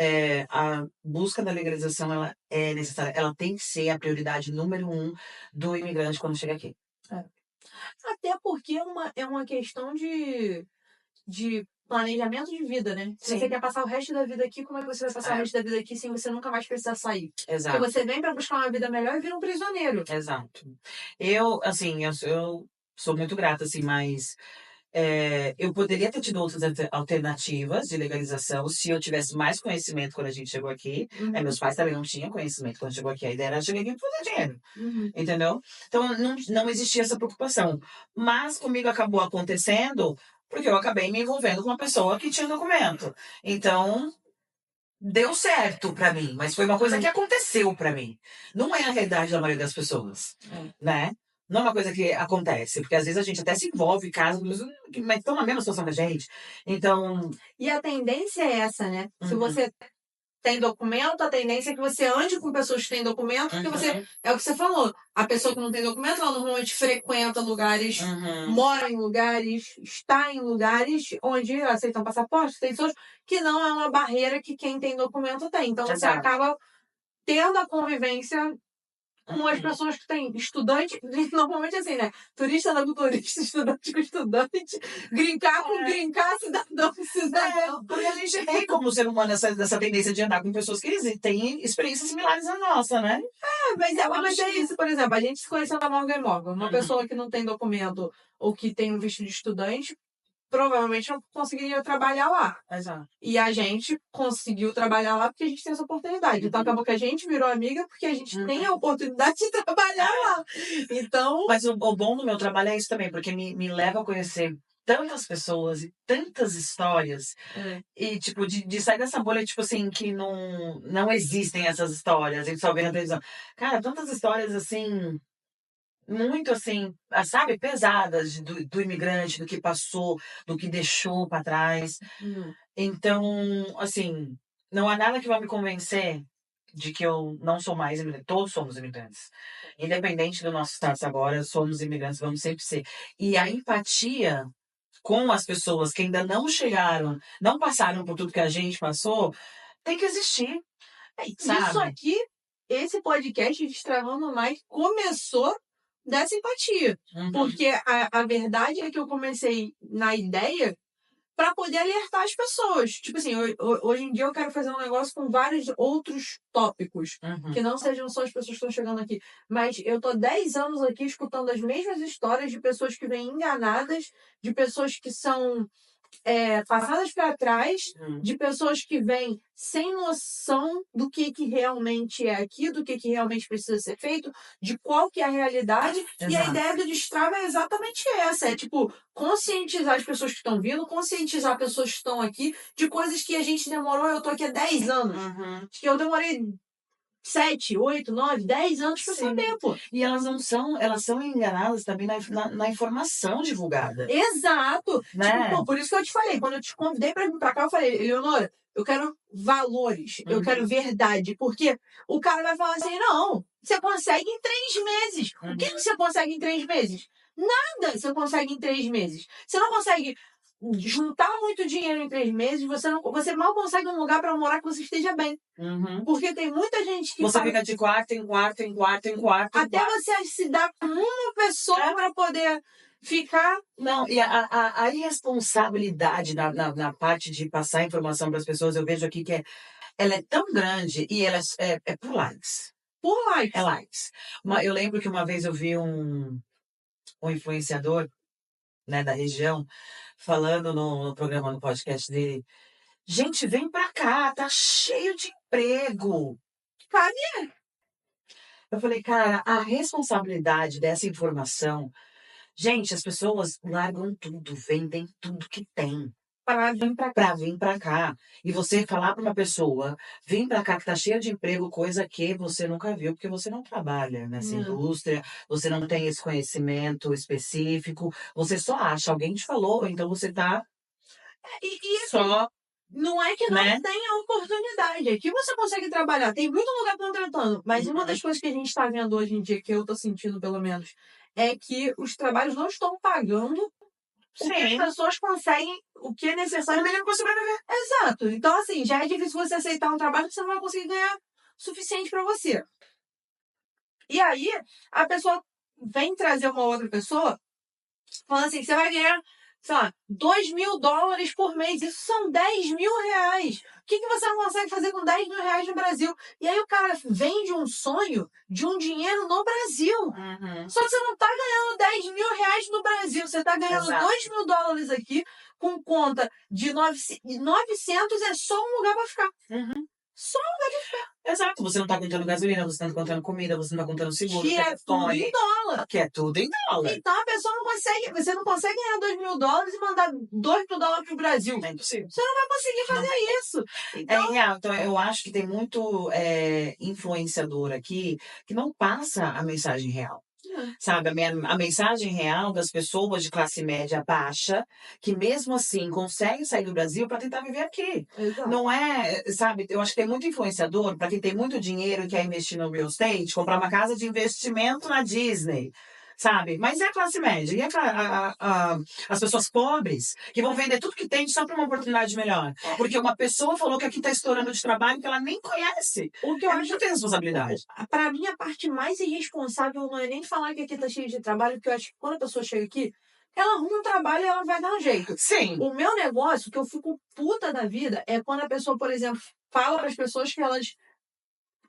A busca da legalização ela é necessária. Ela tem que ser a prioridade número 1 do imigrante quando chega aqui. Até porque é uma questão de planejamento de vida, né? Se você quer passar o resto da vida aqui, como é que você vai passar o resto da vida aqui sem você nunca mais precisar sair? Exato. Porque você vem pra buscar uma vida melhor e vira um prisioneiro. Exato. Assim, eu sou muito grata, assim, mas eu poderia ter tido outras alternativas de legalização se eu tivesse mais conhecimento quando a gente chegou aqui. Meus pais também não tinham conhecimento quando chegou aqui. A ideia era chegar aqui e fazer dinheiro. Entendeu? Então, não existia essa preocupação. Mas comigo acabou acontecendo porque eu acabei me envolvendo com uma pessoa que tinha documento. Então, deu certo pra mim, mas foi uma coisa que aconteceu pra mim. Não é a realidade da maioria das pessoas, né? Não é uma coisa que acontece, porque às vezes a gente até se envolve em casos, mas estão na mesma situação que a gente. Então. E a tendência é essa, né? Se Uhum. você tem documento, a tendência é que você ande com pessoas que têm documento, porque você. É o que você falou. A pessoa que não tem documento, ela normalmente frequenta lugares, mora em lugares, está em lugares onde aceitam passaporte, tem pessoas que não é uma barreira que quem tem documento tem. Então você acaba tendo a convivência com as pessoas que têm estudante, normalmente assim, né? Turista anda com turista, estudante com estudante, grincar com grincar, cidadão com cidadão. Porque a gente tem como ser humano essa tendência de andar com pessoas que têm experiências similares à nossa, né? Mas é isso, por exemplo, a gente se conheceu na Morgan Morgan. Uma pessoa que não tem documento ou que tem um visto de estudante, provavelmente não conseguiria trabalhar lá. Exato. E a gente conseguiu trabalhar lá porque a gente tem essa oportunidade. Então acabou que a gente virou amiga porque a gente tem a oportunidade de trabalhar lá. Então. Mas o bom do meu trabalho é isso também, porque me leva a conhecer tantas pessoas e tantas histórias. E, tipo, de sair dessa bolha, tipo assim, que não existem essas histórias. A gente só vê na televisão. Cara, tantas histórias, assim, muito, assim, sabe? Pesadas do imigrante, do que passou, do que deixou pra trás. Então, assim, não há nada que vai me convencer de que eu não sou mais imigrante. Todos somos imigrantes. Independente do nosso status agora, somos imigrantes, vamos sempre ser. E a empatia com as pessoas que ainda não chegaram, não passaram por tudo que a gente passou, tem que existir. Sabe? Isso aqui, esse podcast Destravando Mais começou dessa empatia. Porque a verdade é que eu comecei na ideia para poder alertar as pessoas. Tipo assim, hoje em dia eu quero fazer um negócio com vários outros tópicos, que não sejam só as pessoas que estão chegando aqui. Mas eu tô 10 anos aqui escutando as mesmas histórias de pessoas que vêm enganadas, de pessoas que são passadas para trás, de pessoas que vêm sem noção do que realmente é aqui, do que realmente precisa ser feito, de qual que é a realidade. Exato. E a ideia do Destrava é exatamente essa. É, tipo, conscientizar as pessoas que estão vindo, conscientizar as pessoas que estão aqui de coisas que a gente demorou. Eu tô aqui há 10 anos. Que eu demorei 7, 8, 9, 10 anos para saber, pô. E elas são enganadas também na informação divulgada. Exato. Né? Tipo, pô, por isso que eu te falei, quando eu te convidei para vir para cá, eu falei, Eleonora, eu quero valores, eu quero verdade, porque o cara vai falar assim, não, você consegue em 3 meses. O que você consegue em 3 meses? Nada você consegue em 3 meses. Você não consegue juntar muito dinheiro em 3 meses, você mal consegue um lugar para morar que você esteja bem. Porque tem muita gente que você fica de quarto em quarto, em quarto, em quarto. Até você se dar com uma pessoa para poder ficar. Não, e a irresponsabilidade na parte de passar informação para as pessoas, eu vejo aqui que ela é tão grande e ela é por likes. Por likes. É likes. Eu lembro que uma vez eu vi um influenciador, né, da região falando no programa, no podcast dele, gente, vem pra cá, tá cheio de emprego. Cadê? Eu falei, cara, a responsabilidade dessa informação, gente, as pessoas largam tudo, vendem tudo que tem Para vir pra cá. E você falar pra uma pessoa, vem pra cá que tá cheia de emprego, coisa que você nunca viu, porque você não trabalha nessa indústria, você não tem esse conhecimento específico, você só acha, alguém te falou, então você tá só. Não é que não tem a oportunidade. Aqui você consegue trabalhar. Tem muito lugar contratando. Mas uma das coisas que a gente está vendo hoje em dia, que eu estou sentindo pelo menos, é que os trabalhos não estão pagando o que as pessoas conseguem, o que é necessário para sobreviver. Exato. Então, assim, já é difícil você aceitar um trabalho que você não vai conseguir ganhar o suficiente para você. E aí, a pessoa vem trazer uma outra pessoa falando assim, você vai ganhar, sei lá, $2.000 por mês. Isso são R$10.000. O que você não consegue fazer com R$10.000 no Brasil? E aí o cara vende um sonho de um dinheiro no Brasil. Só que você não tá ganhando R$10.000 no Brasil. Você tá ganhando $2.000 aqui, com conta de 900, é só um lugar pra ficar. Só um lugar pra ficar. Exato, você não tá contando gasolina, você não tá contando comida, você não tá contando seguro, que é tudo em dólar. Que é tudo em dólar. Então a pessoa não consegue, você não consegue ganhar $2.000 e mandar $2.000 pro Brasil. É impossível. Você não vai conseguir fazer isso. Então... então eu acho que tem muito influenciador aqui que não passa a mensagem real. Sabe, a mensagem real das pessoas de classe média baixa, que mesmo assim conseguem sair do Brasil para tentar viver aqui. Exato. Não é, sabe, eu acho que tem muito influenciador para quem tem muito dinheiro e quer investir no real estate, comprar uma casa de investimento na Disney. Sabe? Mas é a classe média. E as pessoas pobres que vão vender tudo que tem só para uma oportunidade melhor. Porque uma pessoa falou que aqui está estourando de trabalho que ela nem conhece. O que eu acho que tem responsabilidade. Para mim, a parte mais irresponsável não é nem falar que aqui está cheio de trabalho, porque eu acho que quando a pessoa chega aqui, ela arruma um trabalho e ela vai dar um jeito. Sim. O meu negócio, que eu fico puta da vida, é quando a pessoa, por exemplo, fala para as pessoas que elas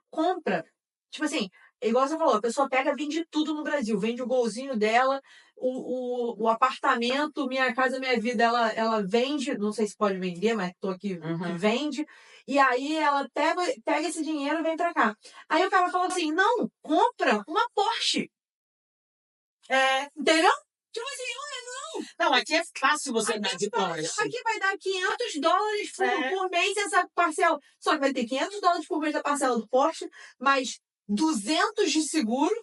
compram. Tipo assim, igual você falou, a pessoa pega, vende tudo no Brasil. Vende o golzinho dela, o apartamento, Minha Casa Minha Vida, ela vende, não sei se pode vender, mas tô aqui, vende. E aí ela pega esse dinheiro e vem pra cá. Aí o cara fala assim, não, compra uma Porsche. Entendeu? Tipo assim, não, aqui é fácil você andar de Porsche. Aqui vai dar $500 por mês essa parcela. Só que vai ter $500 por mês da parcela do Porsche, mais 200 de seguro.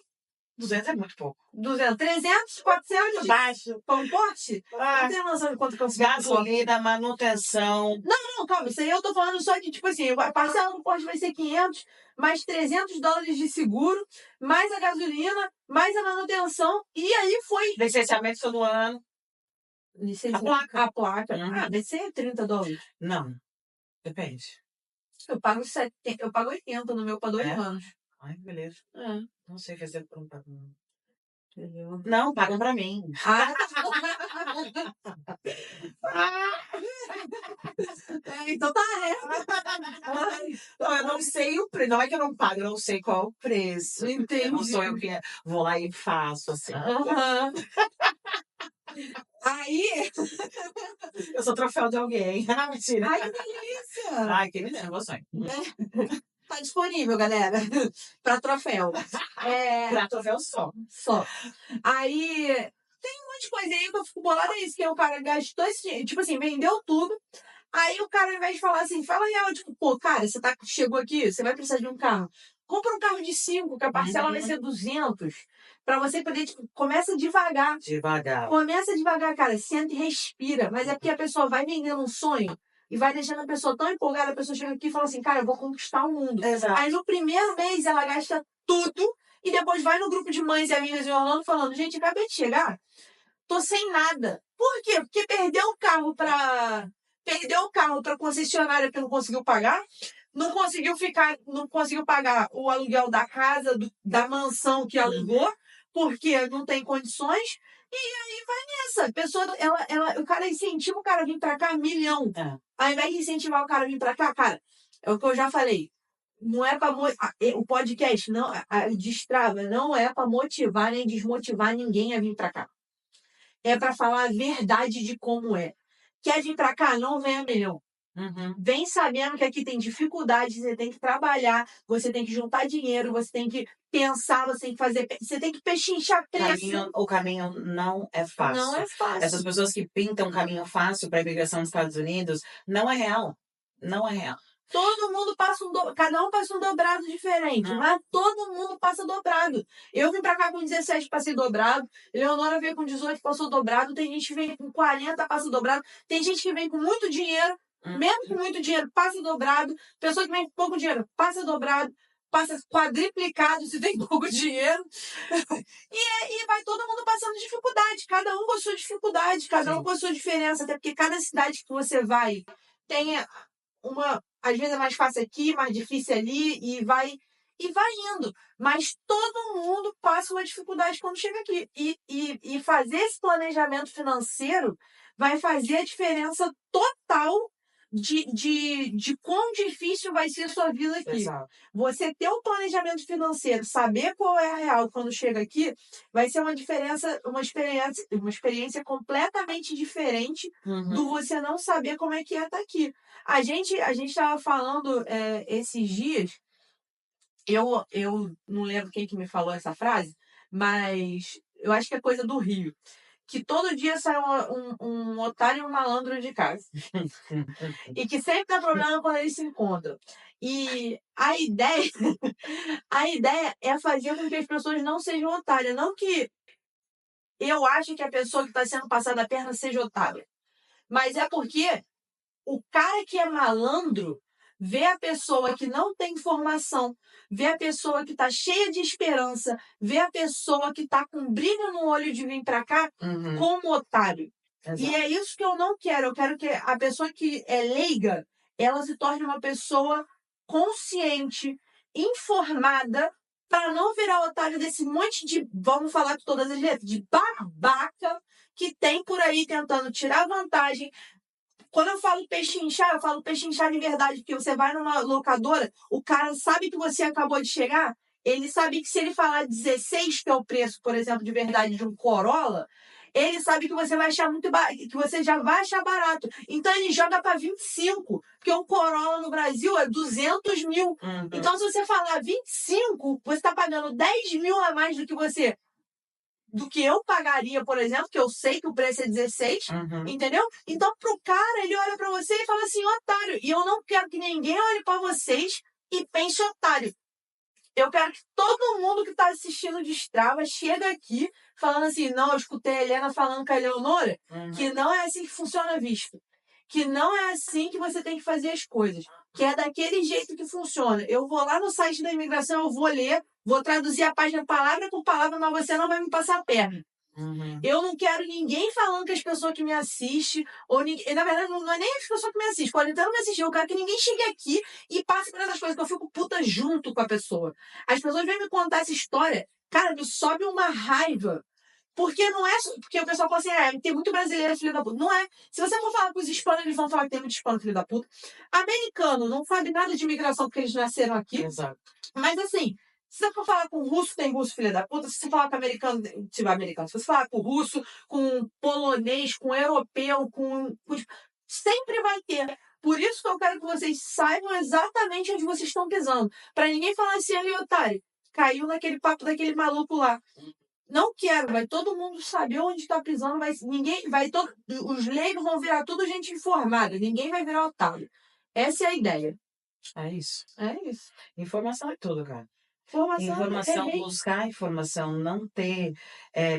200 é muito pouco. 200, 300, 400 baixo. Para um Porsche? Não tem noção de quanto que eu gasolina, manutenção. Não, calma. Isso aí eu tô falando só de, tipo assim, a parcela do Porsche vai ser 500, mais $300 de seguro, mais a gasolina, mais a manutenção. E aí foi... Licenciamento todo ano. A placa. Vai ser $30. Não. Depende. Eu pago 80 no meu para 2 anos. Ai, beleza. Não sei fazer por um pagamento. Entendeu? Não, pagam pra mim. Então tá eu não sei o preço. Não é que eu não pago, eu não sei qual o preço. Entendi. Não sou eu que vou lá e faço assim. Aí... eu sou troféu de alguém. Mentira. Ai, que delícia! Ai, que me dera, meu sonho. Tá disponível, galera, para troféu. Pra troféu só. Aí, tem um monte de coisa aí que eu fico bolada, é isso, que o cara gastou esse dinheiro, tipo assim, vendeu tudo. Aí o cara, ao invés de falar assim, fala real, tipo, pô, cara, você chegou aqui, você vai precisar de um carro. Compra um carro de 5, que a parcela vai ser 200. Pra você poder, tipo, começa devagar. Começa devagar, cara, senta e respira. Mas é porque a pessoa vai vendendo um sonho e vai deixando a pessoa tão empolgada, a pessoa chega aqui e fala assim, cara, eu vou conquistar o mundo. Exato. Aí no primeiro mês ela gasta tudo e depois vai no grupo de mães e amigas em Orlando falando, gente, acabei de chegar, tô sem nada. Por quê? Porque perdeu o carro pra concessionária que não conseguiu pagar, não conseguiu pagar o aluguel da casa, da mansão que alugou, porque não tem condições. E aí vai nessa. A pessoa, o cara incentiva o cara a vir pra cá, milhão. Ao invés de incentivar o cara a vir pra cá, cara, é o que eu já falei. Não é pra o podcast, não, a Destrava, não é pra motivar nem desmotivar ninguém a vir pra cá. É pra falar a verdade de como é. Quer vir pra cá? Não venha milhão. Vem sabendo que aqui tem dificuldade, você tem que trabalhar, você tem que juntar dinheiro, você tem que pensar, você tem que pechinchar preço. O caminho não é fácil. Não é fácil. Essas pessoas que pintam um caminho fácil para a imigração nos Estados Unidos, não é real. Não é real. Todo mundo cada um passa um dobrado diferente, mas todo mundo passa dobrado. Eu vim pra cá com 17, passei dobrado. Eleonora veio com 18, passou dobrado. Tem gente que vem com 40, passa dobrado. Tem gente que vem com muito dinheiro, mesmo com muito dinheiro, passa dobrado. Pessoa que vem com pouco dinheiro, passa dobrado. Passa quadriplicado se tem pouco dinheiro. E vai todo mundo passando dificuldade. Cada um com a sua dificuldade, cada um com a sua diferença. Até porque cada cidade que você vai tem às vezes é mais fácil aqui, mais difícil ali, e vai e vai indo. Mas todo mundo passa uma dificuldade quando chega aqui. E fazer esse planejamento financeiro vai fazer a diferença total de quão difícil vai ser a sua vida aqui. Exato. Você ter o planejamento financeiro, saber qual é a real quando chega aqui, vai ser uma experiência completamente diferente do você não saber como é que é estar aqui. A gente estava falando esses dias, eu não lembro quem que me falou essa frase, mas eu acho que é coisa do Rio. Que todo dia sai um otário e um malandro de casa. E que sempre dá problema quando eles se encontram. E a ideia, a ideia é fazer com que as pessoas não sejam otárias. Não que eu ache que a pessoa que está sendo passada a perna seja otária. Mas é porque o cara que é malandro vê a pessoa que não tem informação, vê a pessoa que está cheia de esperança, vê a pessoa que está com brilho no olho de vir para cá como otário. Exato. E é isso que eu não quero. Eu quero que a pessoa que é leiga, ela se torne uma pessoa consciente, informada, para não virar otário desse monte de, vamos falar com todas as letras, de babaca que tem por aí tentando tirar vantagem. Quando eu falo pechinchar, eu falo pechinchar de verdade, porque você vai numa locadora, o cara sabe que você acabou de chegar, ele sabe que se ele falar 16, que é o preço, por exemplo, de verdade de um Corolla, ele sabe que você vai achar que você já vai achar barato. Então ele joga para 25, porque um Corolla no Brasil é 200 mil. Então se você falar 25, você está pagando 10 mil a mais do que eu pagaria, por exemplo, que eu sei que o preço é 16, entendeu? Então, pro cara, ele olha pra você e fala assim, otário. E eu não quero que ninguém olhe pra vocês e pense otário. Eu quero que todo mundo que tá assistindo Destrava chega aqui falando assim, não, eu escutei a Helena falando com a Eleonora, que não é assim que funciona a vista. Que não é assim que você tem que fazer as coisas. Que é daquele jeito que funciona. Eu vou lá no site da imigração, eu vou ler, vou traduzir a página palavra por palavra, mas você não vai me passar a perna. Eu não quero ninguém falando que as pessoas que me assistem, ou ninguém, na verdade, não é nem as pessoas que me assistem, podem até não me assistir, eu quero que ninguém chegue aqui e passe por essas coisas, que eu fico puta junto com a pessoa. As pessoas vêm me contar essa história, cara, me sobe uma raiva. Porque não é. Porque o pessoal fala assim, tem muito brasileiro filho da puta. Não é. Se você for falar com os hispanos, eles vão falar que tem muito hispano filho da puta. Americano não sabe nada de imigração porque eles nasceram aqui. Exato. Mas assim, se você for falar com russo, tem russo filho da puta. Se você falar com americano, tipo americano. Se você falar com russo, com polonês, com europeu, sempre vai ter. Por isso que eu quero que vocês saibam exatamente onde vocês estão pisando. Pra ninguém falar assim, ali, otário, caiu naquele papo daquele maluco lá. Não quero, vai todo mundo saber onde está pisando, os leigos vão virar tudo gente informada, ninguém vai virar otário. Essa é a ideia. É isso. É isso. Informação é tudo, cara. Informação, buscar informação, não ter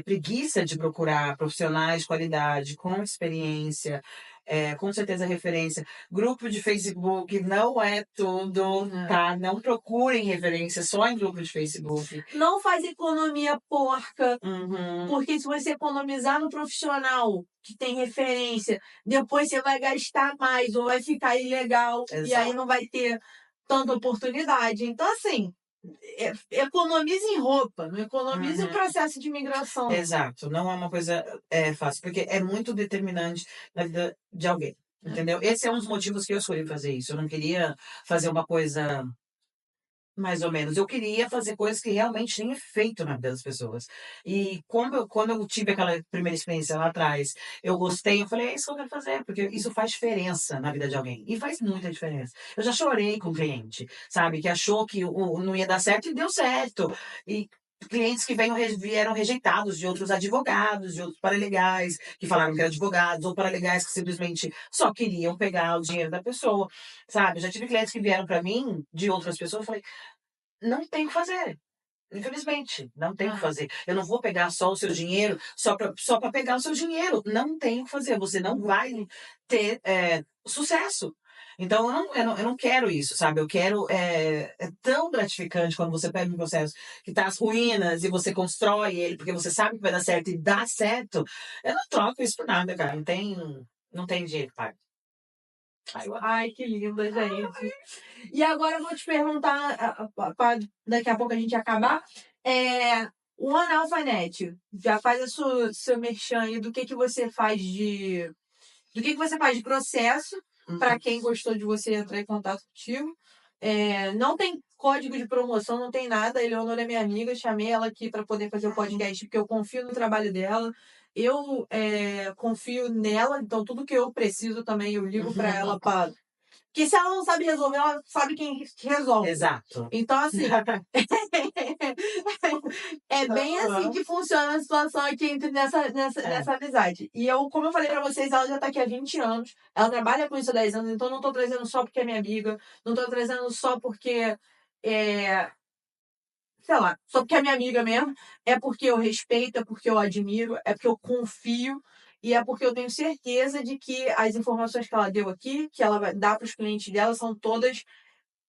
preguiça de procurar profissionais de qualidade, com experiência, com certeza referência. Grupo de Facebook não é tudo, tá? Não procurem referência só em grupo de Facebook. Não faz economia porca, porque se você economizar no profissional que tem referência, depois você vai gastar mais ou vai ficar ilegal. Exato. E aí não vai ter tanta oportunidade. Então, assim, economize em roupa, não economize o processo de imigração. Exato, não é uma coisa fácil, porque é muito determinante na vida de alguém, entendeu? Esse é um dos motivos que eu escolhi fazer isso. Eu não queria fazer uma coisa mais ou menos. Eu queria fazer coisas que realmente têm efeito na vida das pessoas. E quando eu tive aquela primeira experiência lá atrás, eu gostei, eu falei, é isso que eu quero fazer, porque isso faz diferença na vida de alguém. E faz muita diferença. Eu já chorei com cliente, sabe, que achou que não ia dar certo e deu certo. E clientes que vieram rejeitados de outros advogados, de outros paralegais, que falaram que eram advogados, ou paralegais que simplesmente só queriam pegar o dinheiro da pessoa, sabe? Já tive clientes que vieram para mim, de outras pessoas, eu falei, não tem o que fazer. Infelizmente, não tem o que fazer. Eu não vou pegar só o seu dinheiro só para pegar o seu dinheiro. Não tem o que fazer. Você não vai ter sucesso. Então, eu não quero isso, sabe? Eu quero. É tão gratificante quando você pega um processo que tá às ruínas e você constrói ele porque você sabe que vai dar certo e dá certo. Eu não troco isso por nada, cara. Não tem dinheiro que pague. Ai, que linda, gente. E agora eu vou te perguntar, daqui a pouco a gente acabar. O Analfanet, já faz seu merchan aí do que você faz de. Do que você faz de processo para quem gostou de você entrar em contato contigo. Não tem código de promoção, não tem nada. A Eleonora é minha amiga, chamei ela aqui para poder fazer o podcast porque eu confio no trabalho dela. Eu confio nela, então tudo que eu preciso também eu ligo para ela para. Porque se ela não sabe resolver, ela sabe quem resolve. Exato. Então, assim. É bem assim que funciona a situação aqui nessa amizade. E eu, como eu falei pra vocês, ela já tá aqui há 20 anos. Ela trabalha com isso há 10 anos, então não tô trazendo só porque é minha amiga. Não tô trazendo só porque sei lá, só porque é minha amiga mesmo. É porque eu respeito, é porque eu admiro, é porque eu confio. E é porque eu tenho certeza de que as informações que ela deu aqui, que ela vai dar para os clientes dela, são todas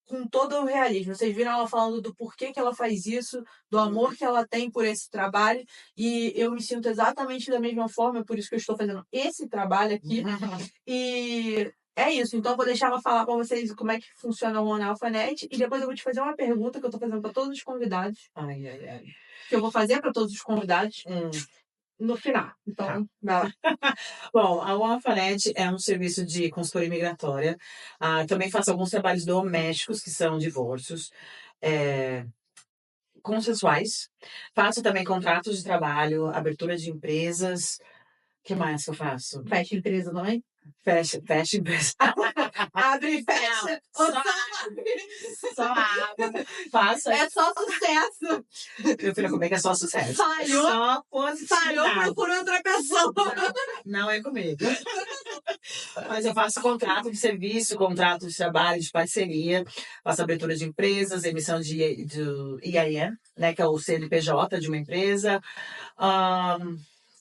com todo o realismo. Vocês viram ela falando do porquê que ela faz isso, do amor que ela tem por esse trabalho, e eu me sinto exatamente da mesma forma, por isso que eu estou fazendo esse trabalho aqui. E é isso. Então eu vou deixar ela falar para vocês como é que funciona o Analfanet, e depois eu vou te fazer uma pergunta que eu estou fazendo para todos os convidados. Ai, ai, ai. Que eu vou fazer para todos os convidados. No final. Então, vai lá. Bom, a Alphanet é um serviço de consultoria migratória. Também faço alguns trabalhos domésticos, que são divórcios consensuais. Faço também contratos de trabalho, abertura de empresas. O que mais que eu faço? Fecha empresa também? Fecha empresa. Abre e fecha. Só abre. Faço. É só sucesso. Meu filho, como é que é só sucesso? Falhou. Só positividade. Falhou, procura outra pessoa. Não é comigo. Mas eu faço contrato de serviço, contrato de trabalho, de parceria, faço abertura de empresas, emissão de EIN, né, que é o CNPJ de uma empresa. O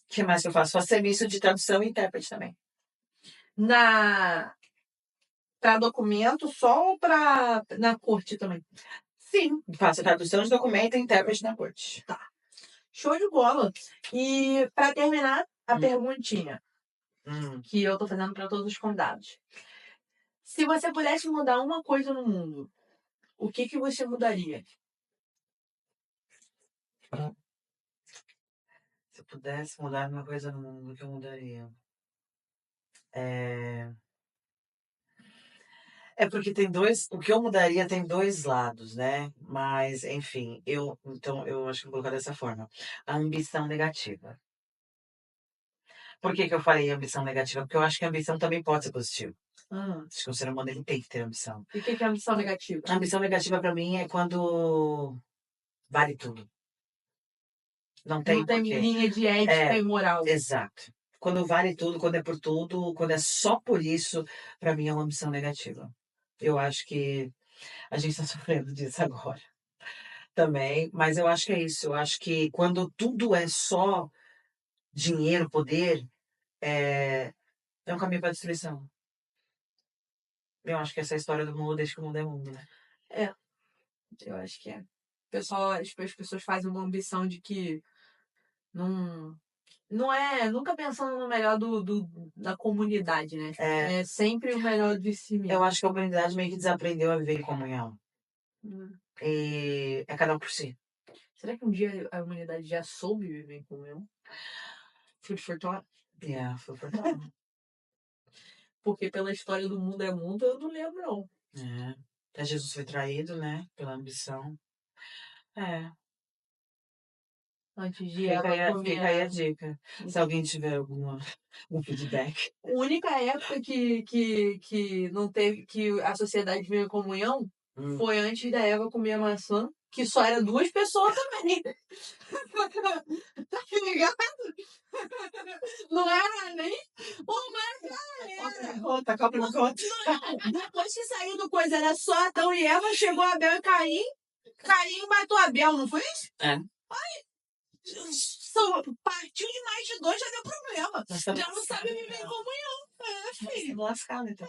que mais que eu faço? Faço serviço de tradução e intérprete também. Para documento só ou na corte também? Sim, faço tradução de documento e intérprete na corte. Tá. Show de bola. E para terminar, a perguntinha que eu tô fazendo para todos os convidados. Se você pudesse mudar uma coisa no mundo, o que você mudaria? Se eu pudesse mudar uma coisa no mundo, o que eu mudaria? Porque tem dois. O que eu mudaria tem dois lados, né? Mas, enfim, então eu acho que vou colocar dessa forma. A ambição negativa. Por que eu falei ambição negativa? Porque eu acho que a ambição também pode ser positiva. Acho que o ser humano ele tem que ter ambição. E o que é ambição negativa? A ambição negativa para mim é quando vale tudo. Não tem linha de ética e moral. Exato. Quando vale tudo, quando é por tudo, quando é só por isso, para mim é uma ambição negativa. Eu acho que a gente está sofrendo disso agora também, mas eu acho que é isso. Eu acho que quando tudo é só dinheiro, poder, é um caminho para destruição. Eu acho que essa é a história do mundo desde que o mundo é mundo, né? Eu acho que é. As pessoas fazem uma ambição de que não é nunca pensando no melhor da comunidade, né? É sempre o melhor de si mesmo. Eu acho que a humanidade meio que desaprendeu a viver em comunhão. E é cada um por si. Será que um dia a humanidade já soube viver em comunhão? Food for thought? Food for thought. Porque pela história do mundo é mundo, eu não lembro, não. Até Jesus foi traído, né? Pela ambição. Antes de fica aí a dica. Se alguém tiver algum feedback. A única época que não teve, que a sociedade veio em comunhão foi antes da Eva comer a maçã, que só era 2 pessoas também. Tá ligado? Não era nem uma galera. Outra, copa não conta. Depois que saiu do coisa, era só Adão e Eva, chegou Abel e Caim. Caim matou Abel, não foi isso? Partiu de mais de 2, já deu problema. Já não sabe viver em comunhão. Filho. Lascado, então.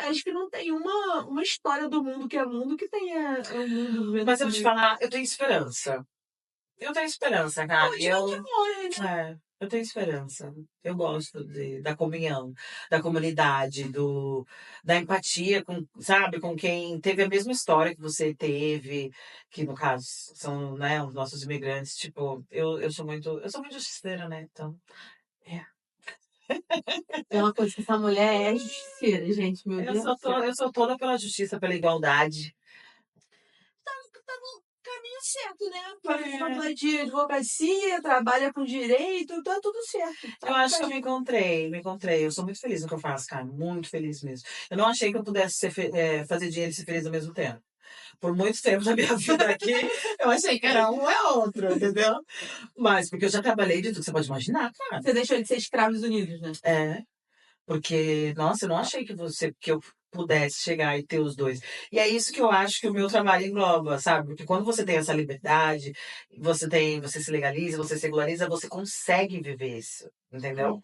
Acho que não tem uma história do mundo que é mundo que tenha o mundo vivendo. Mas eu vou te falar, eu tenho esperança. Eu tenho esperança, cara. Não morre, né? Eu tenho esperança. Eu gosto da comunhão, da comunidade, da empatia com, sabe, com quem teve a mesma história que você teve, que no caso são, né, os nossos imigrantes. Tipo, eu sou muito justiceira, né? Então, é. É uma coisa que essa mulher é justiceira, gente, meu Eu Deus sou, do céu. eu sou toda pela justiça, pela igualdade. Tá no caminho certo, né? Faculdade de advocacia, trabalha com direito, tá tudo certo. Eu Tá acho que eu certo. me encontrei. Eu sou muito feliz no que eu faço, cara. Muito feliz mesmo. Eu não achei que eu pudesse fazer dinheiro e ser feliz ao mesmo tempo. Por muito tempo da minha vida aqui, eu achei que era um é outro, entendeu? Mas porque eu já trabalhei de tudo que você pode imaginar, cara. Você deixou de ser escravos unidos, né? É, porque, nossa, eu não achei que eu pudesse chegar e ter os dois. E é isso que eu acho que o meu trabalho engloba, sabe? Porque quando você tem essa liberdade, você se legaliza, você se regulariza, você consegue viver isso, entendeu?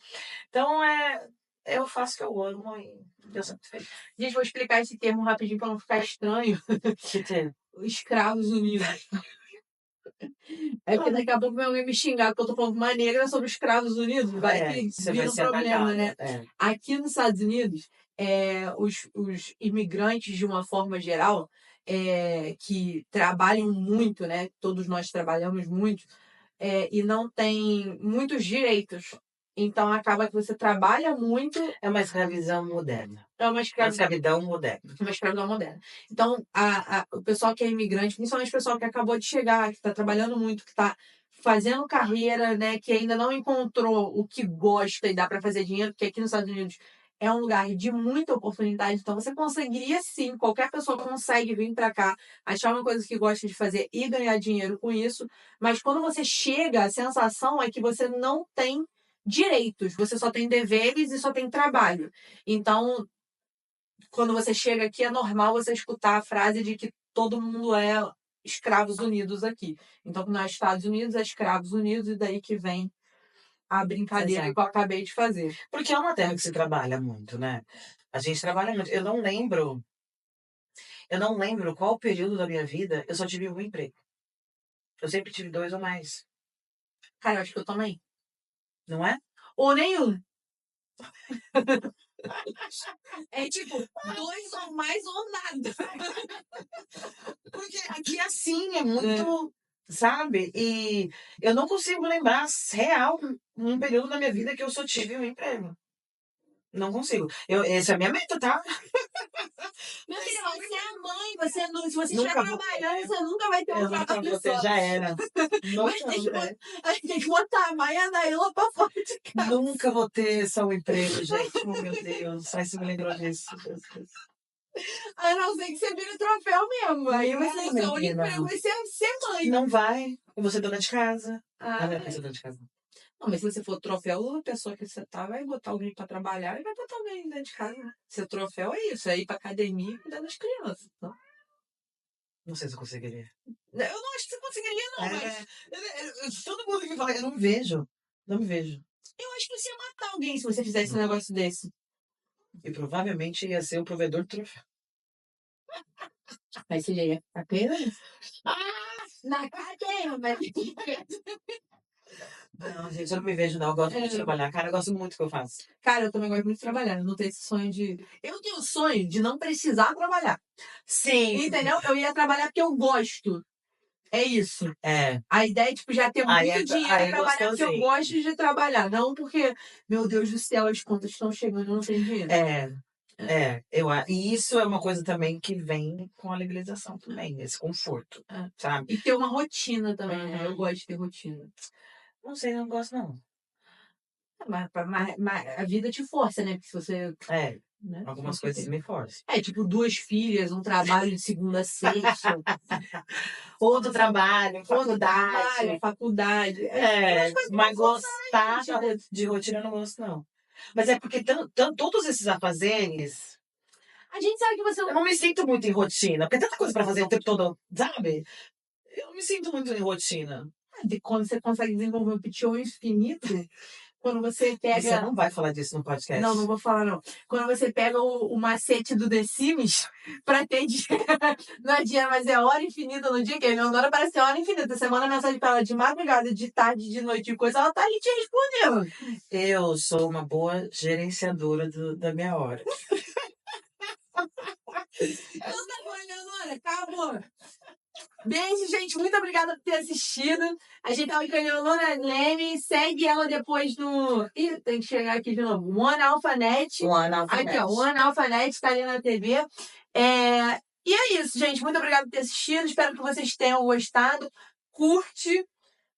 Então, eu faço o que eu amo e eu sou muito feliz. Gente, vou explicar esse termo rapidinho pra não ficar estranho. Que ter. Escravos unidos. É porque daqui a pouco vem alguém me xingar porque eu tô falando uma negra sobre os escravos unidos. Vai que Você vai vira um ser problema, atacada. né? Aqui nos Estados Unidos, os imigrantes, de uma forma geral, que trabalham muito, né? Todos nós trabalhamos muito, e não têm muitos direitos. Então acaba que você trabalha muito, É uma escravidão moderna. é uma Uma escravidão. escravidão moderna. Uma escravidão moderna. Então, o pessoal que é imigrante, principalmente o pessoal que acabou de chegar, que está trabalhando muito, que está fazendo carreira, né, que ainda não encontrou o que gosta e dá para fazer dinheiro, porque aqui nos Estados Unidos é um lugar de muita oportunidade. Então, você conseguiria sim, qualquer pessoa consegue vir para cá, achar uma coisa que gosta de fazer e ganhar dinheiro com isso. Mas quando você chega, a sensação é que você não tem direitos, você só tem deveres e só tem trabalho. Então, quando você chega aqui, é normal você escutar a frase de que todo mundo é escravos unidos aqui. Então, nos Estados Unidos é escravos unidos, e daí que vem a brincadeira Exato. que eu acabei de fazer. Porque é uma terra que se trabalha muito, né? A gente trabalha muito. Eu não lembro qual período da minha vida eu só tive um emprego. Eu sempre tive dois ou mais, Cara, eu acho que eu também. não é? Ou nenhum. É tipo, dois ou mais ou nada. Porque aqui é assim, é muito, sabe? E eu não consigo lembrar real um período da minha vida que eu só tive um emprego. Não consigo. Essa é a minha meta, tá? Meu filho, você é mãe, você não, se você Nunca estiver vou trabalhando, você nunca vai ter um trabalho Você só. já era. Mas Nunca, a gente tem que botar a Maia da Ilha pra fora de casa. nunca vou ter só um emprego, gente. Oh, meu Deus. Só isso me lembrou disso. A não ser que você vire troféu mesmo. Aí vai ser o seu único Menina. emprego, vai ser mãe. Não vai. Eu vou ser dona de casa. Ah, Não vai ser dona de casa. não, mas se você for troféu, a pessoa que você tá vai botar alguém pra trabalhar e vai botar alguém dentro de casa. Né? Seu troféu é isso, é ir pra academia e cuidar das crianças. Não? Não sei se eu conseguiria. Eu não acho que você conseguiria, não, mas Todo mundo me fala, eu não me vejo. Não me vejo. eu acho que você ia matar alguém se você fizesse um negócio desse. E provavelmente ia ser o provedor do troféu. Aí você já ia ficar preso. Na cadeia, mas. Não, gente, eu não me vejo, não. Eu gosto muito de trabalhar. Cara, eu gosto muito do que eu faço. Cara, eu também gosto muito de trabalhar. Eu não tenho esse sonho de. Eu tenho o sonho de não precisar trabalhar. Sim. Entendeu? Eu ia trabalhar porque eu gosto. É isso. É. A ideia é, tipo, já ter Aí muito dinheiro aí pra trabalhar porque eu gostosinho. gosto de trabalhar. Não porque, meu Deus do céu, as contas estão chegando, eu não tenho dinheiro. E isso é uma coisa também que vem com a legalização também, esse conforto, sabe? E ter uma rotina também, né? Eu gosto de ter rotina. Não sei, não gosto, não. Mas a vida te força, né? Porque se você. Né? Algumas coisas me forçam. Tipo, 2 filhas, um trabalho de segunda a sexta. Outro trabalho, faculdade. Faculdade. Mas gostar de rotina eu não gosto, não. Mas é porque todos esses afazeres, A gente sabe que você eu não me sinto muito em rotina. Porque é tanta coisa pra fazer o tempo todo, sabe? Eu não me sinto muito em rotina. Quando você consegue desenvolver um PTO infinito, quando você pega... Você não vai falar disso no podcast. Não vou falar, não. Quando você pega o macete do The Sims pra ter dinheiro, não é dinheiro, mas é hora infinita no dia, que a Eleonora parece ser hora infinita. Você manda mensagem pra ela de madrugada, de tarde, de noite e coisa, ela tá ali te respondendo. Eu sou uma boa gerenciadora da minha hora. Então tá bom, Eleonora, acabou. Beijo, gente. Muito obrigada por ter assistido. A gente tava com a Eleonora Leme. Segue ela depois no... Ih, tem que chegar aqui de novo. One Alphanet. One Alphanet. Aqui, ó. One Alphanet tá ali na TV. E é isso, gente. Muito obrigada por ter assistido. Espero que vocês tenham gostado. Curte,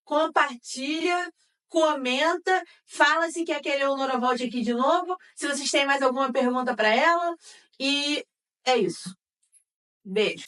compartilha, comenta. Fala se quer que a Eleonora volte aqui de novo. Se vocês têm mais alguma pergunta pra ela. E é isso. Beijo.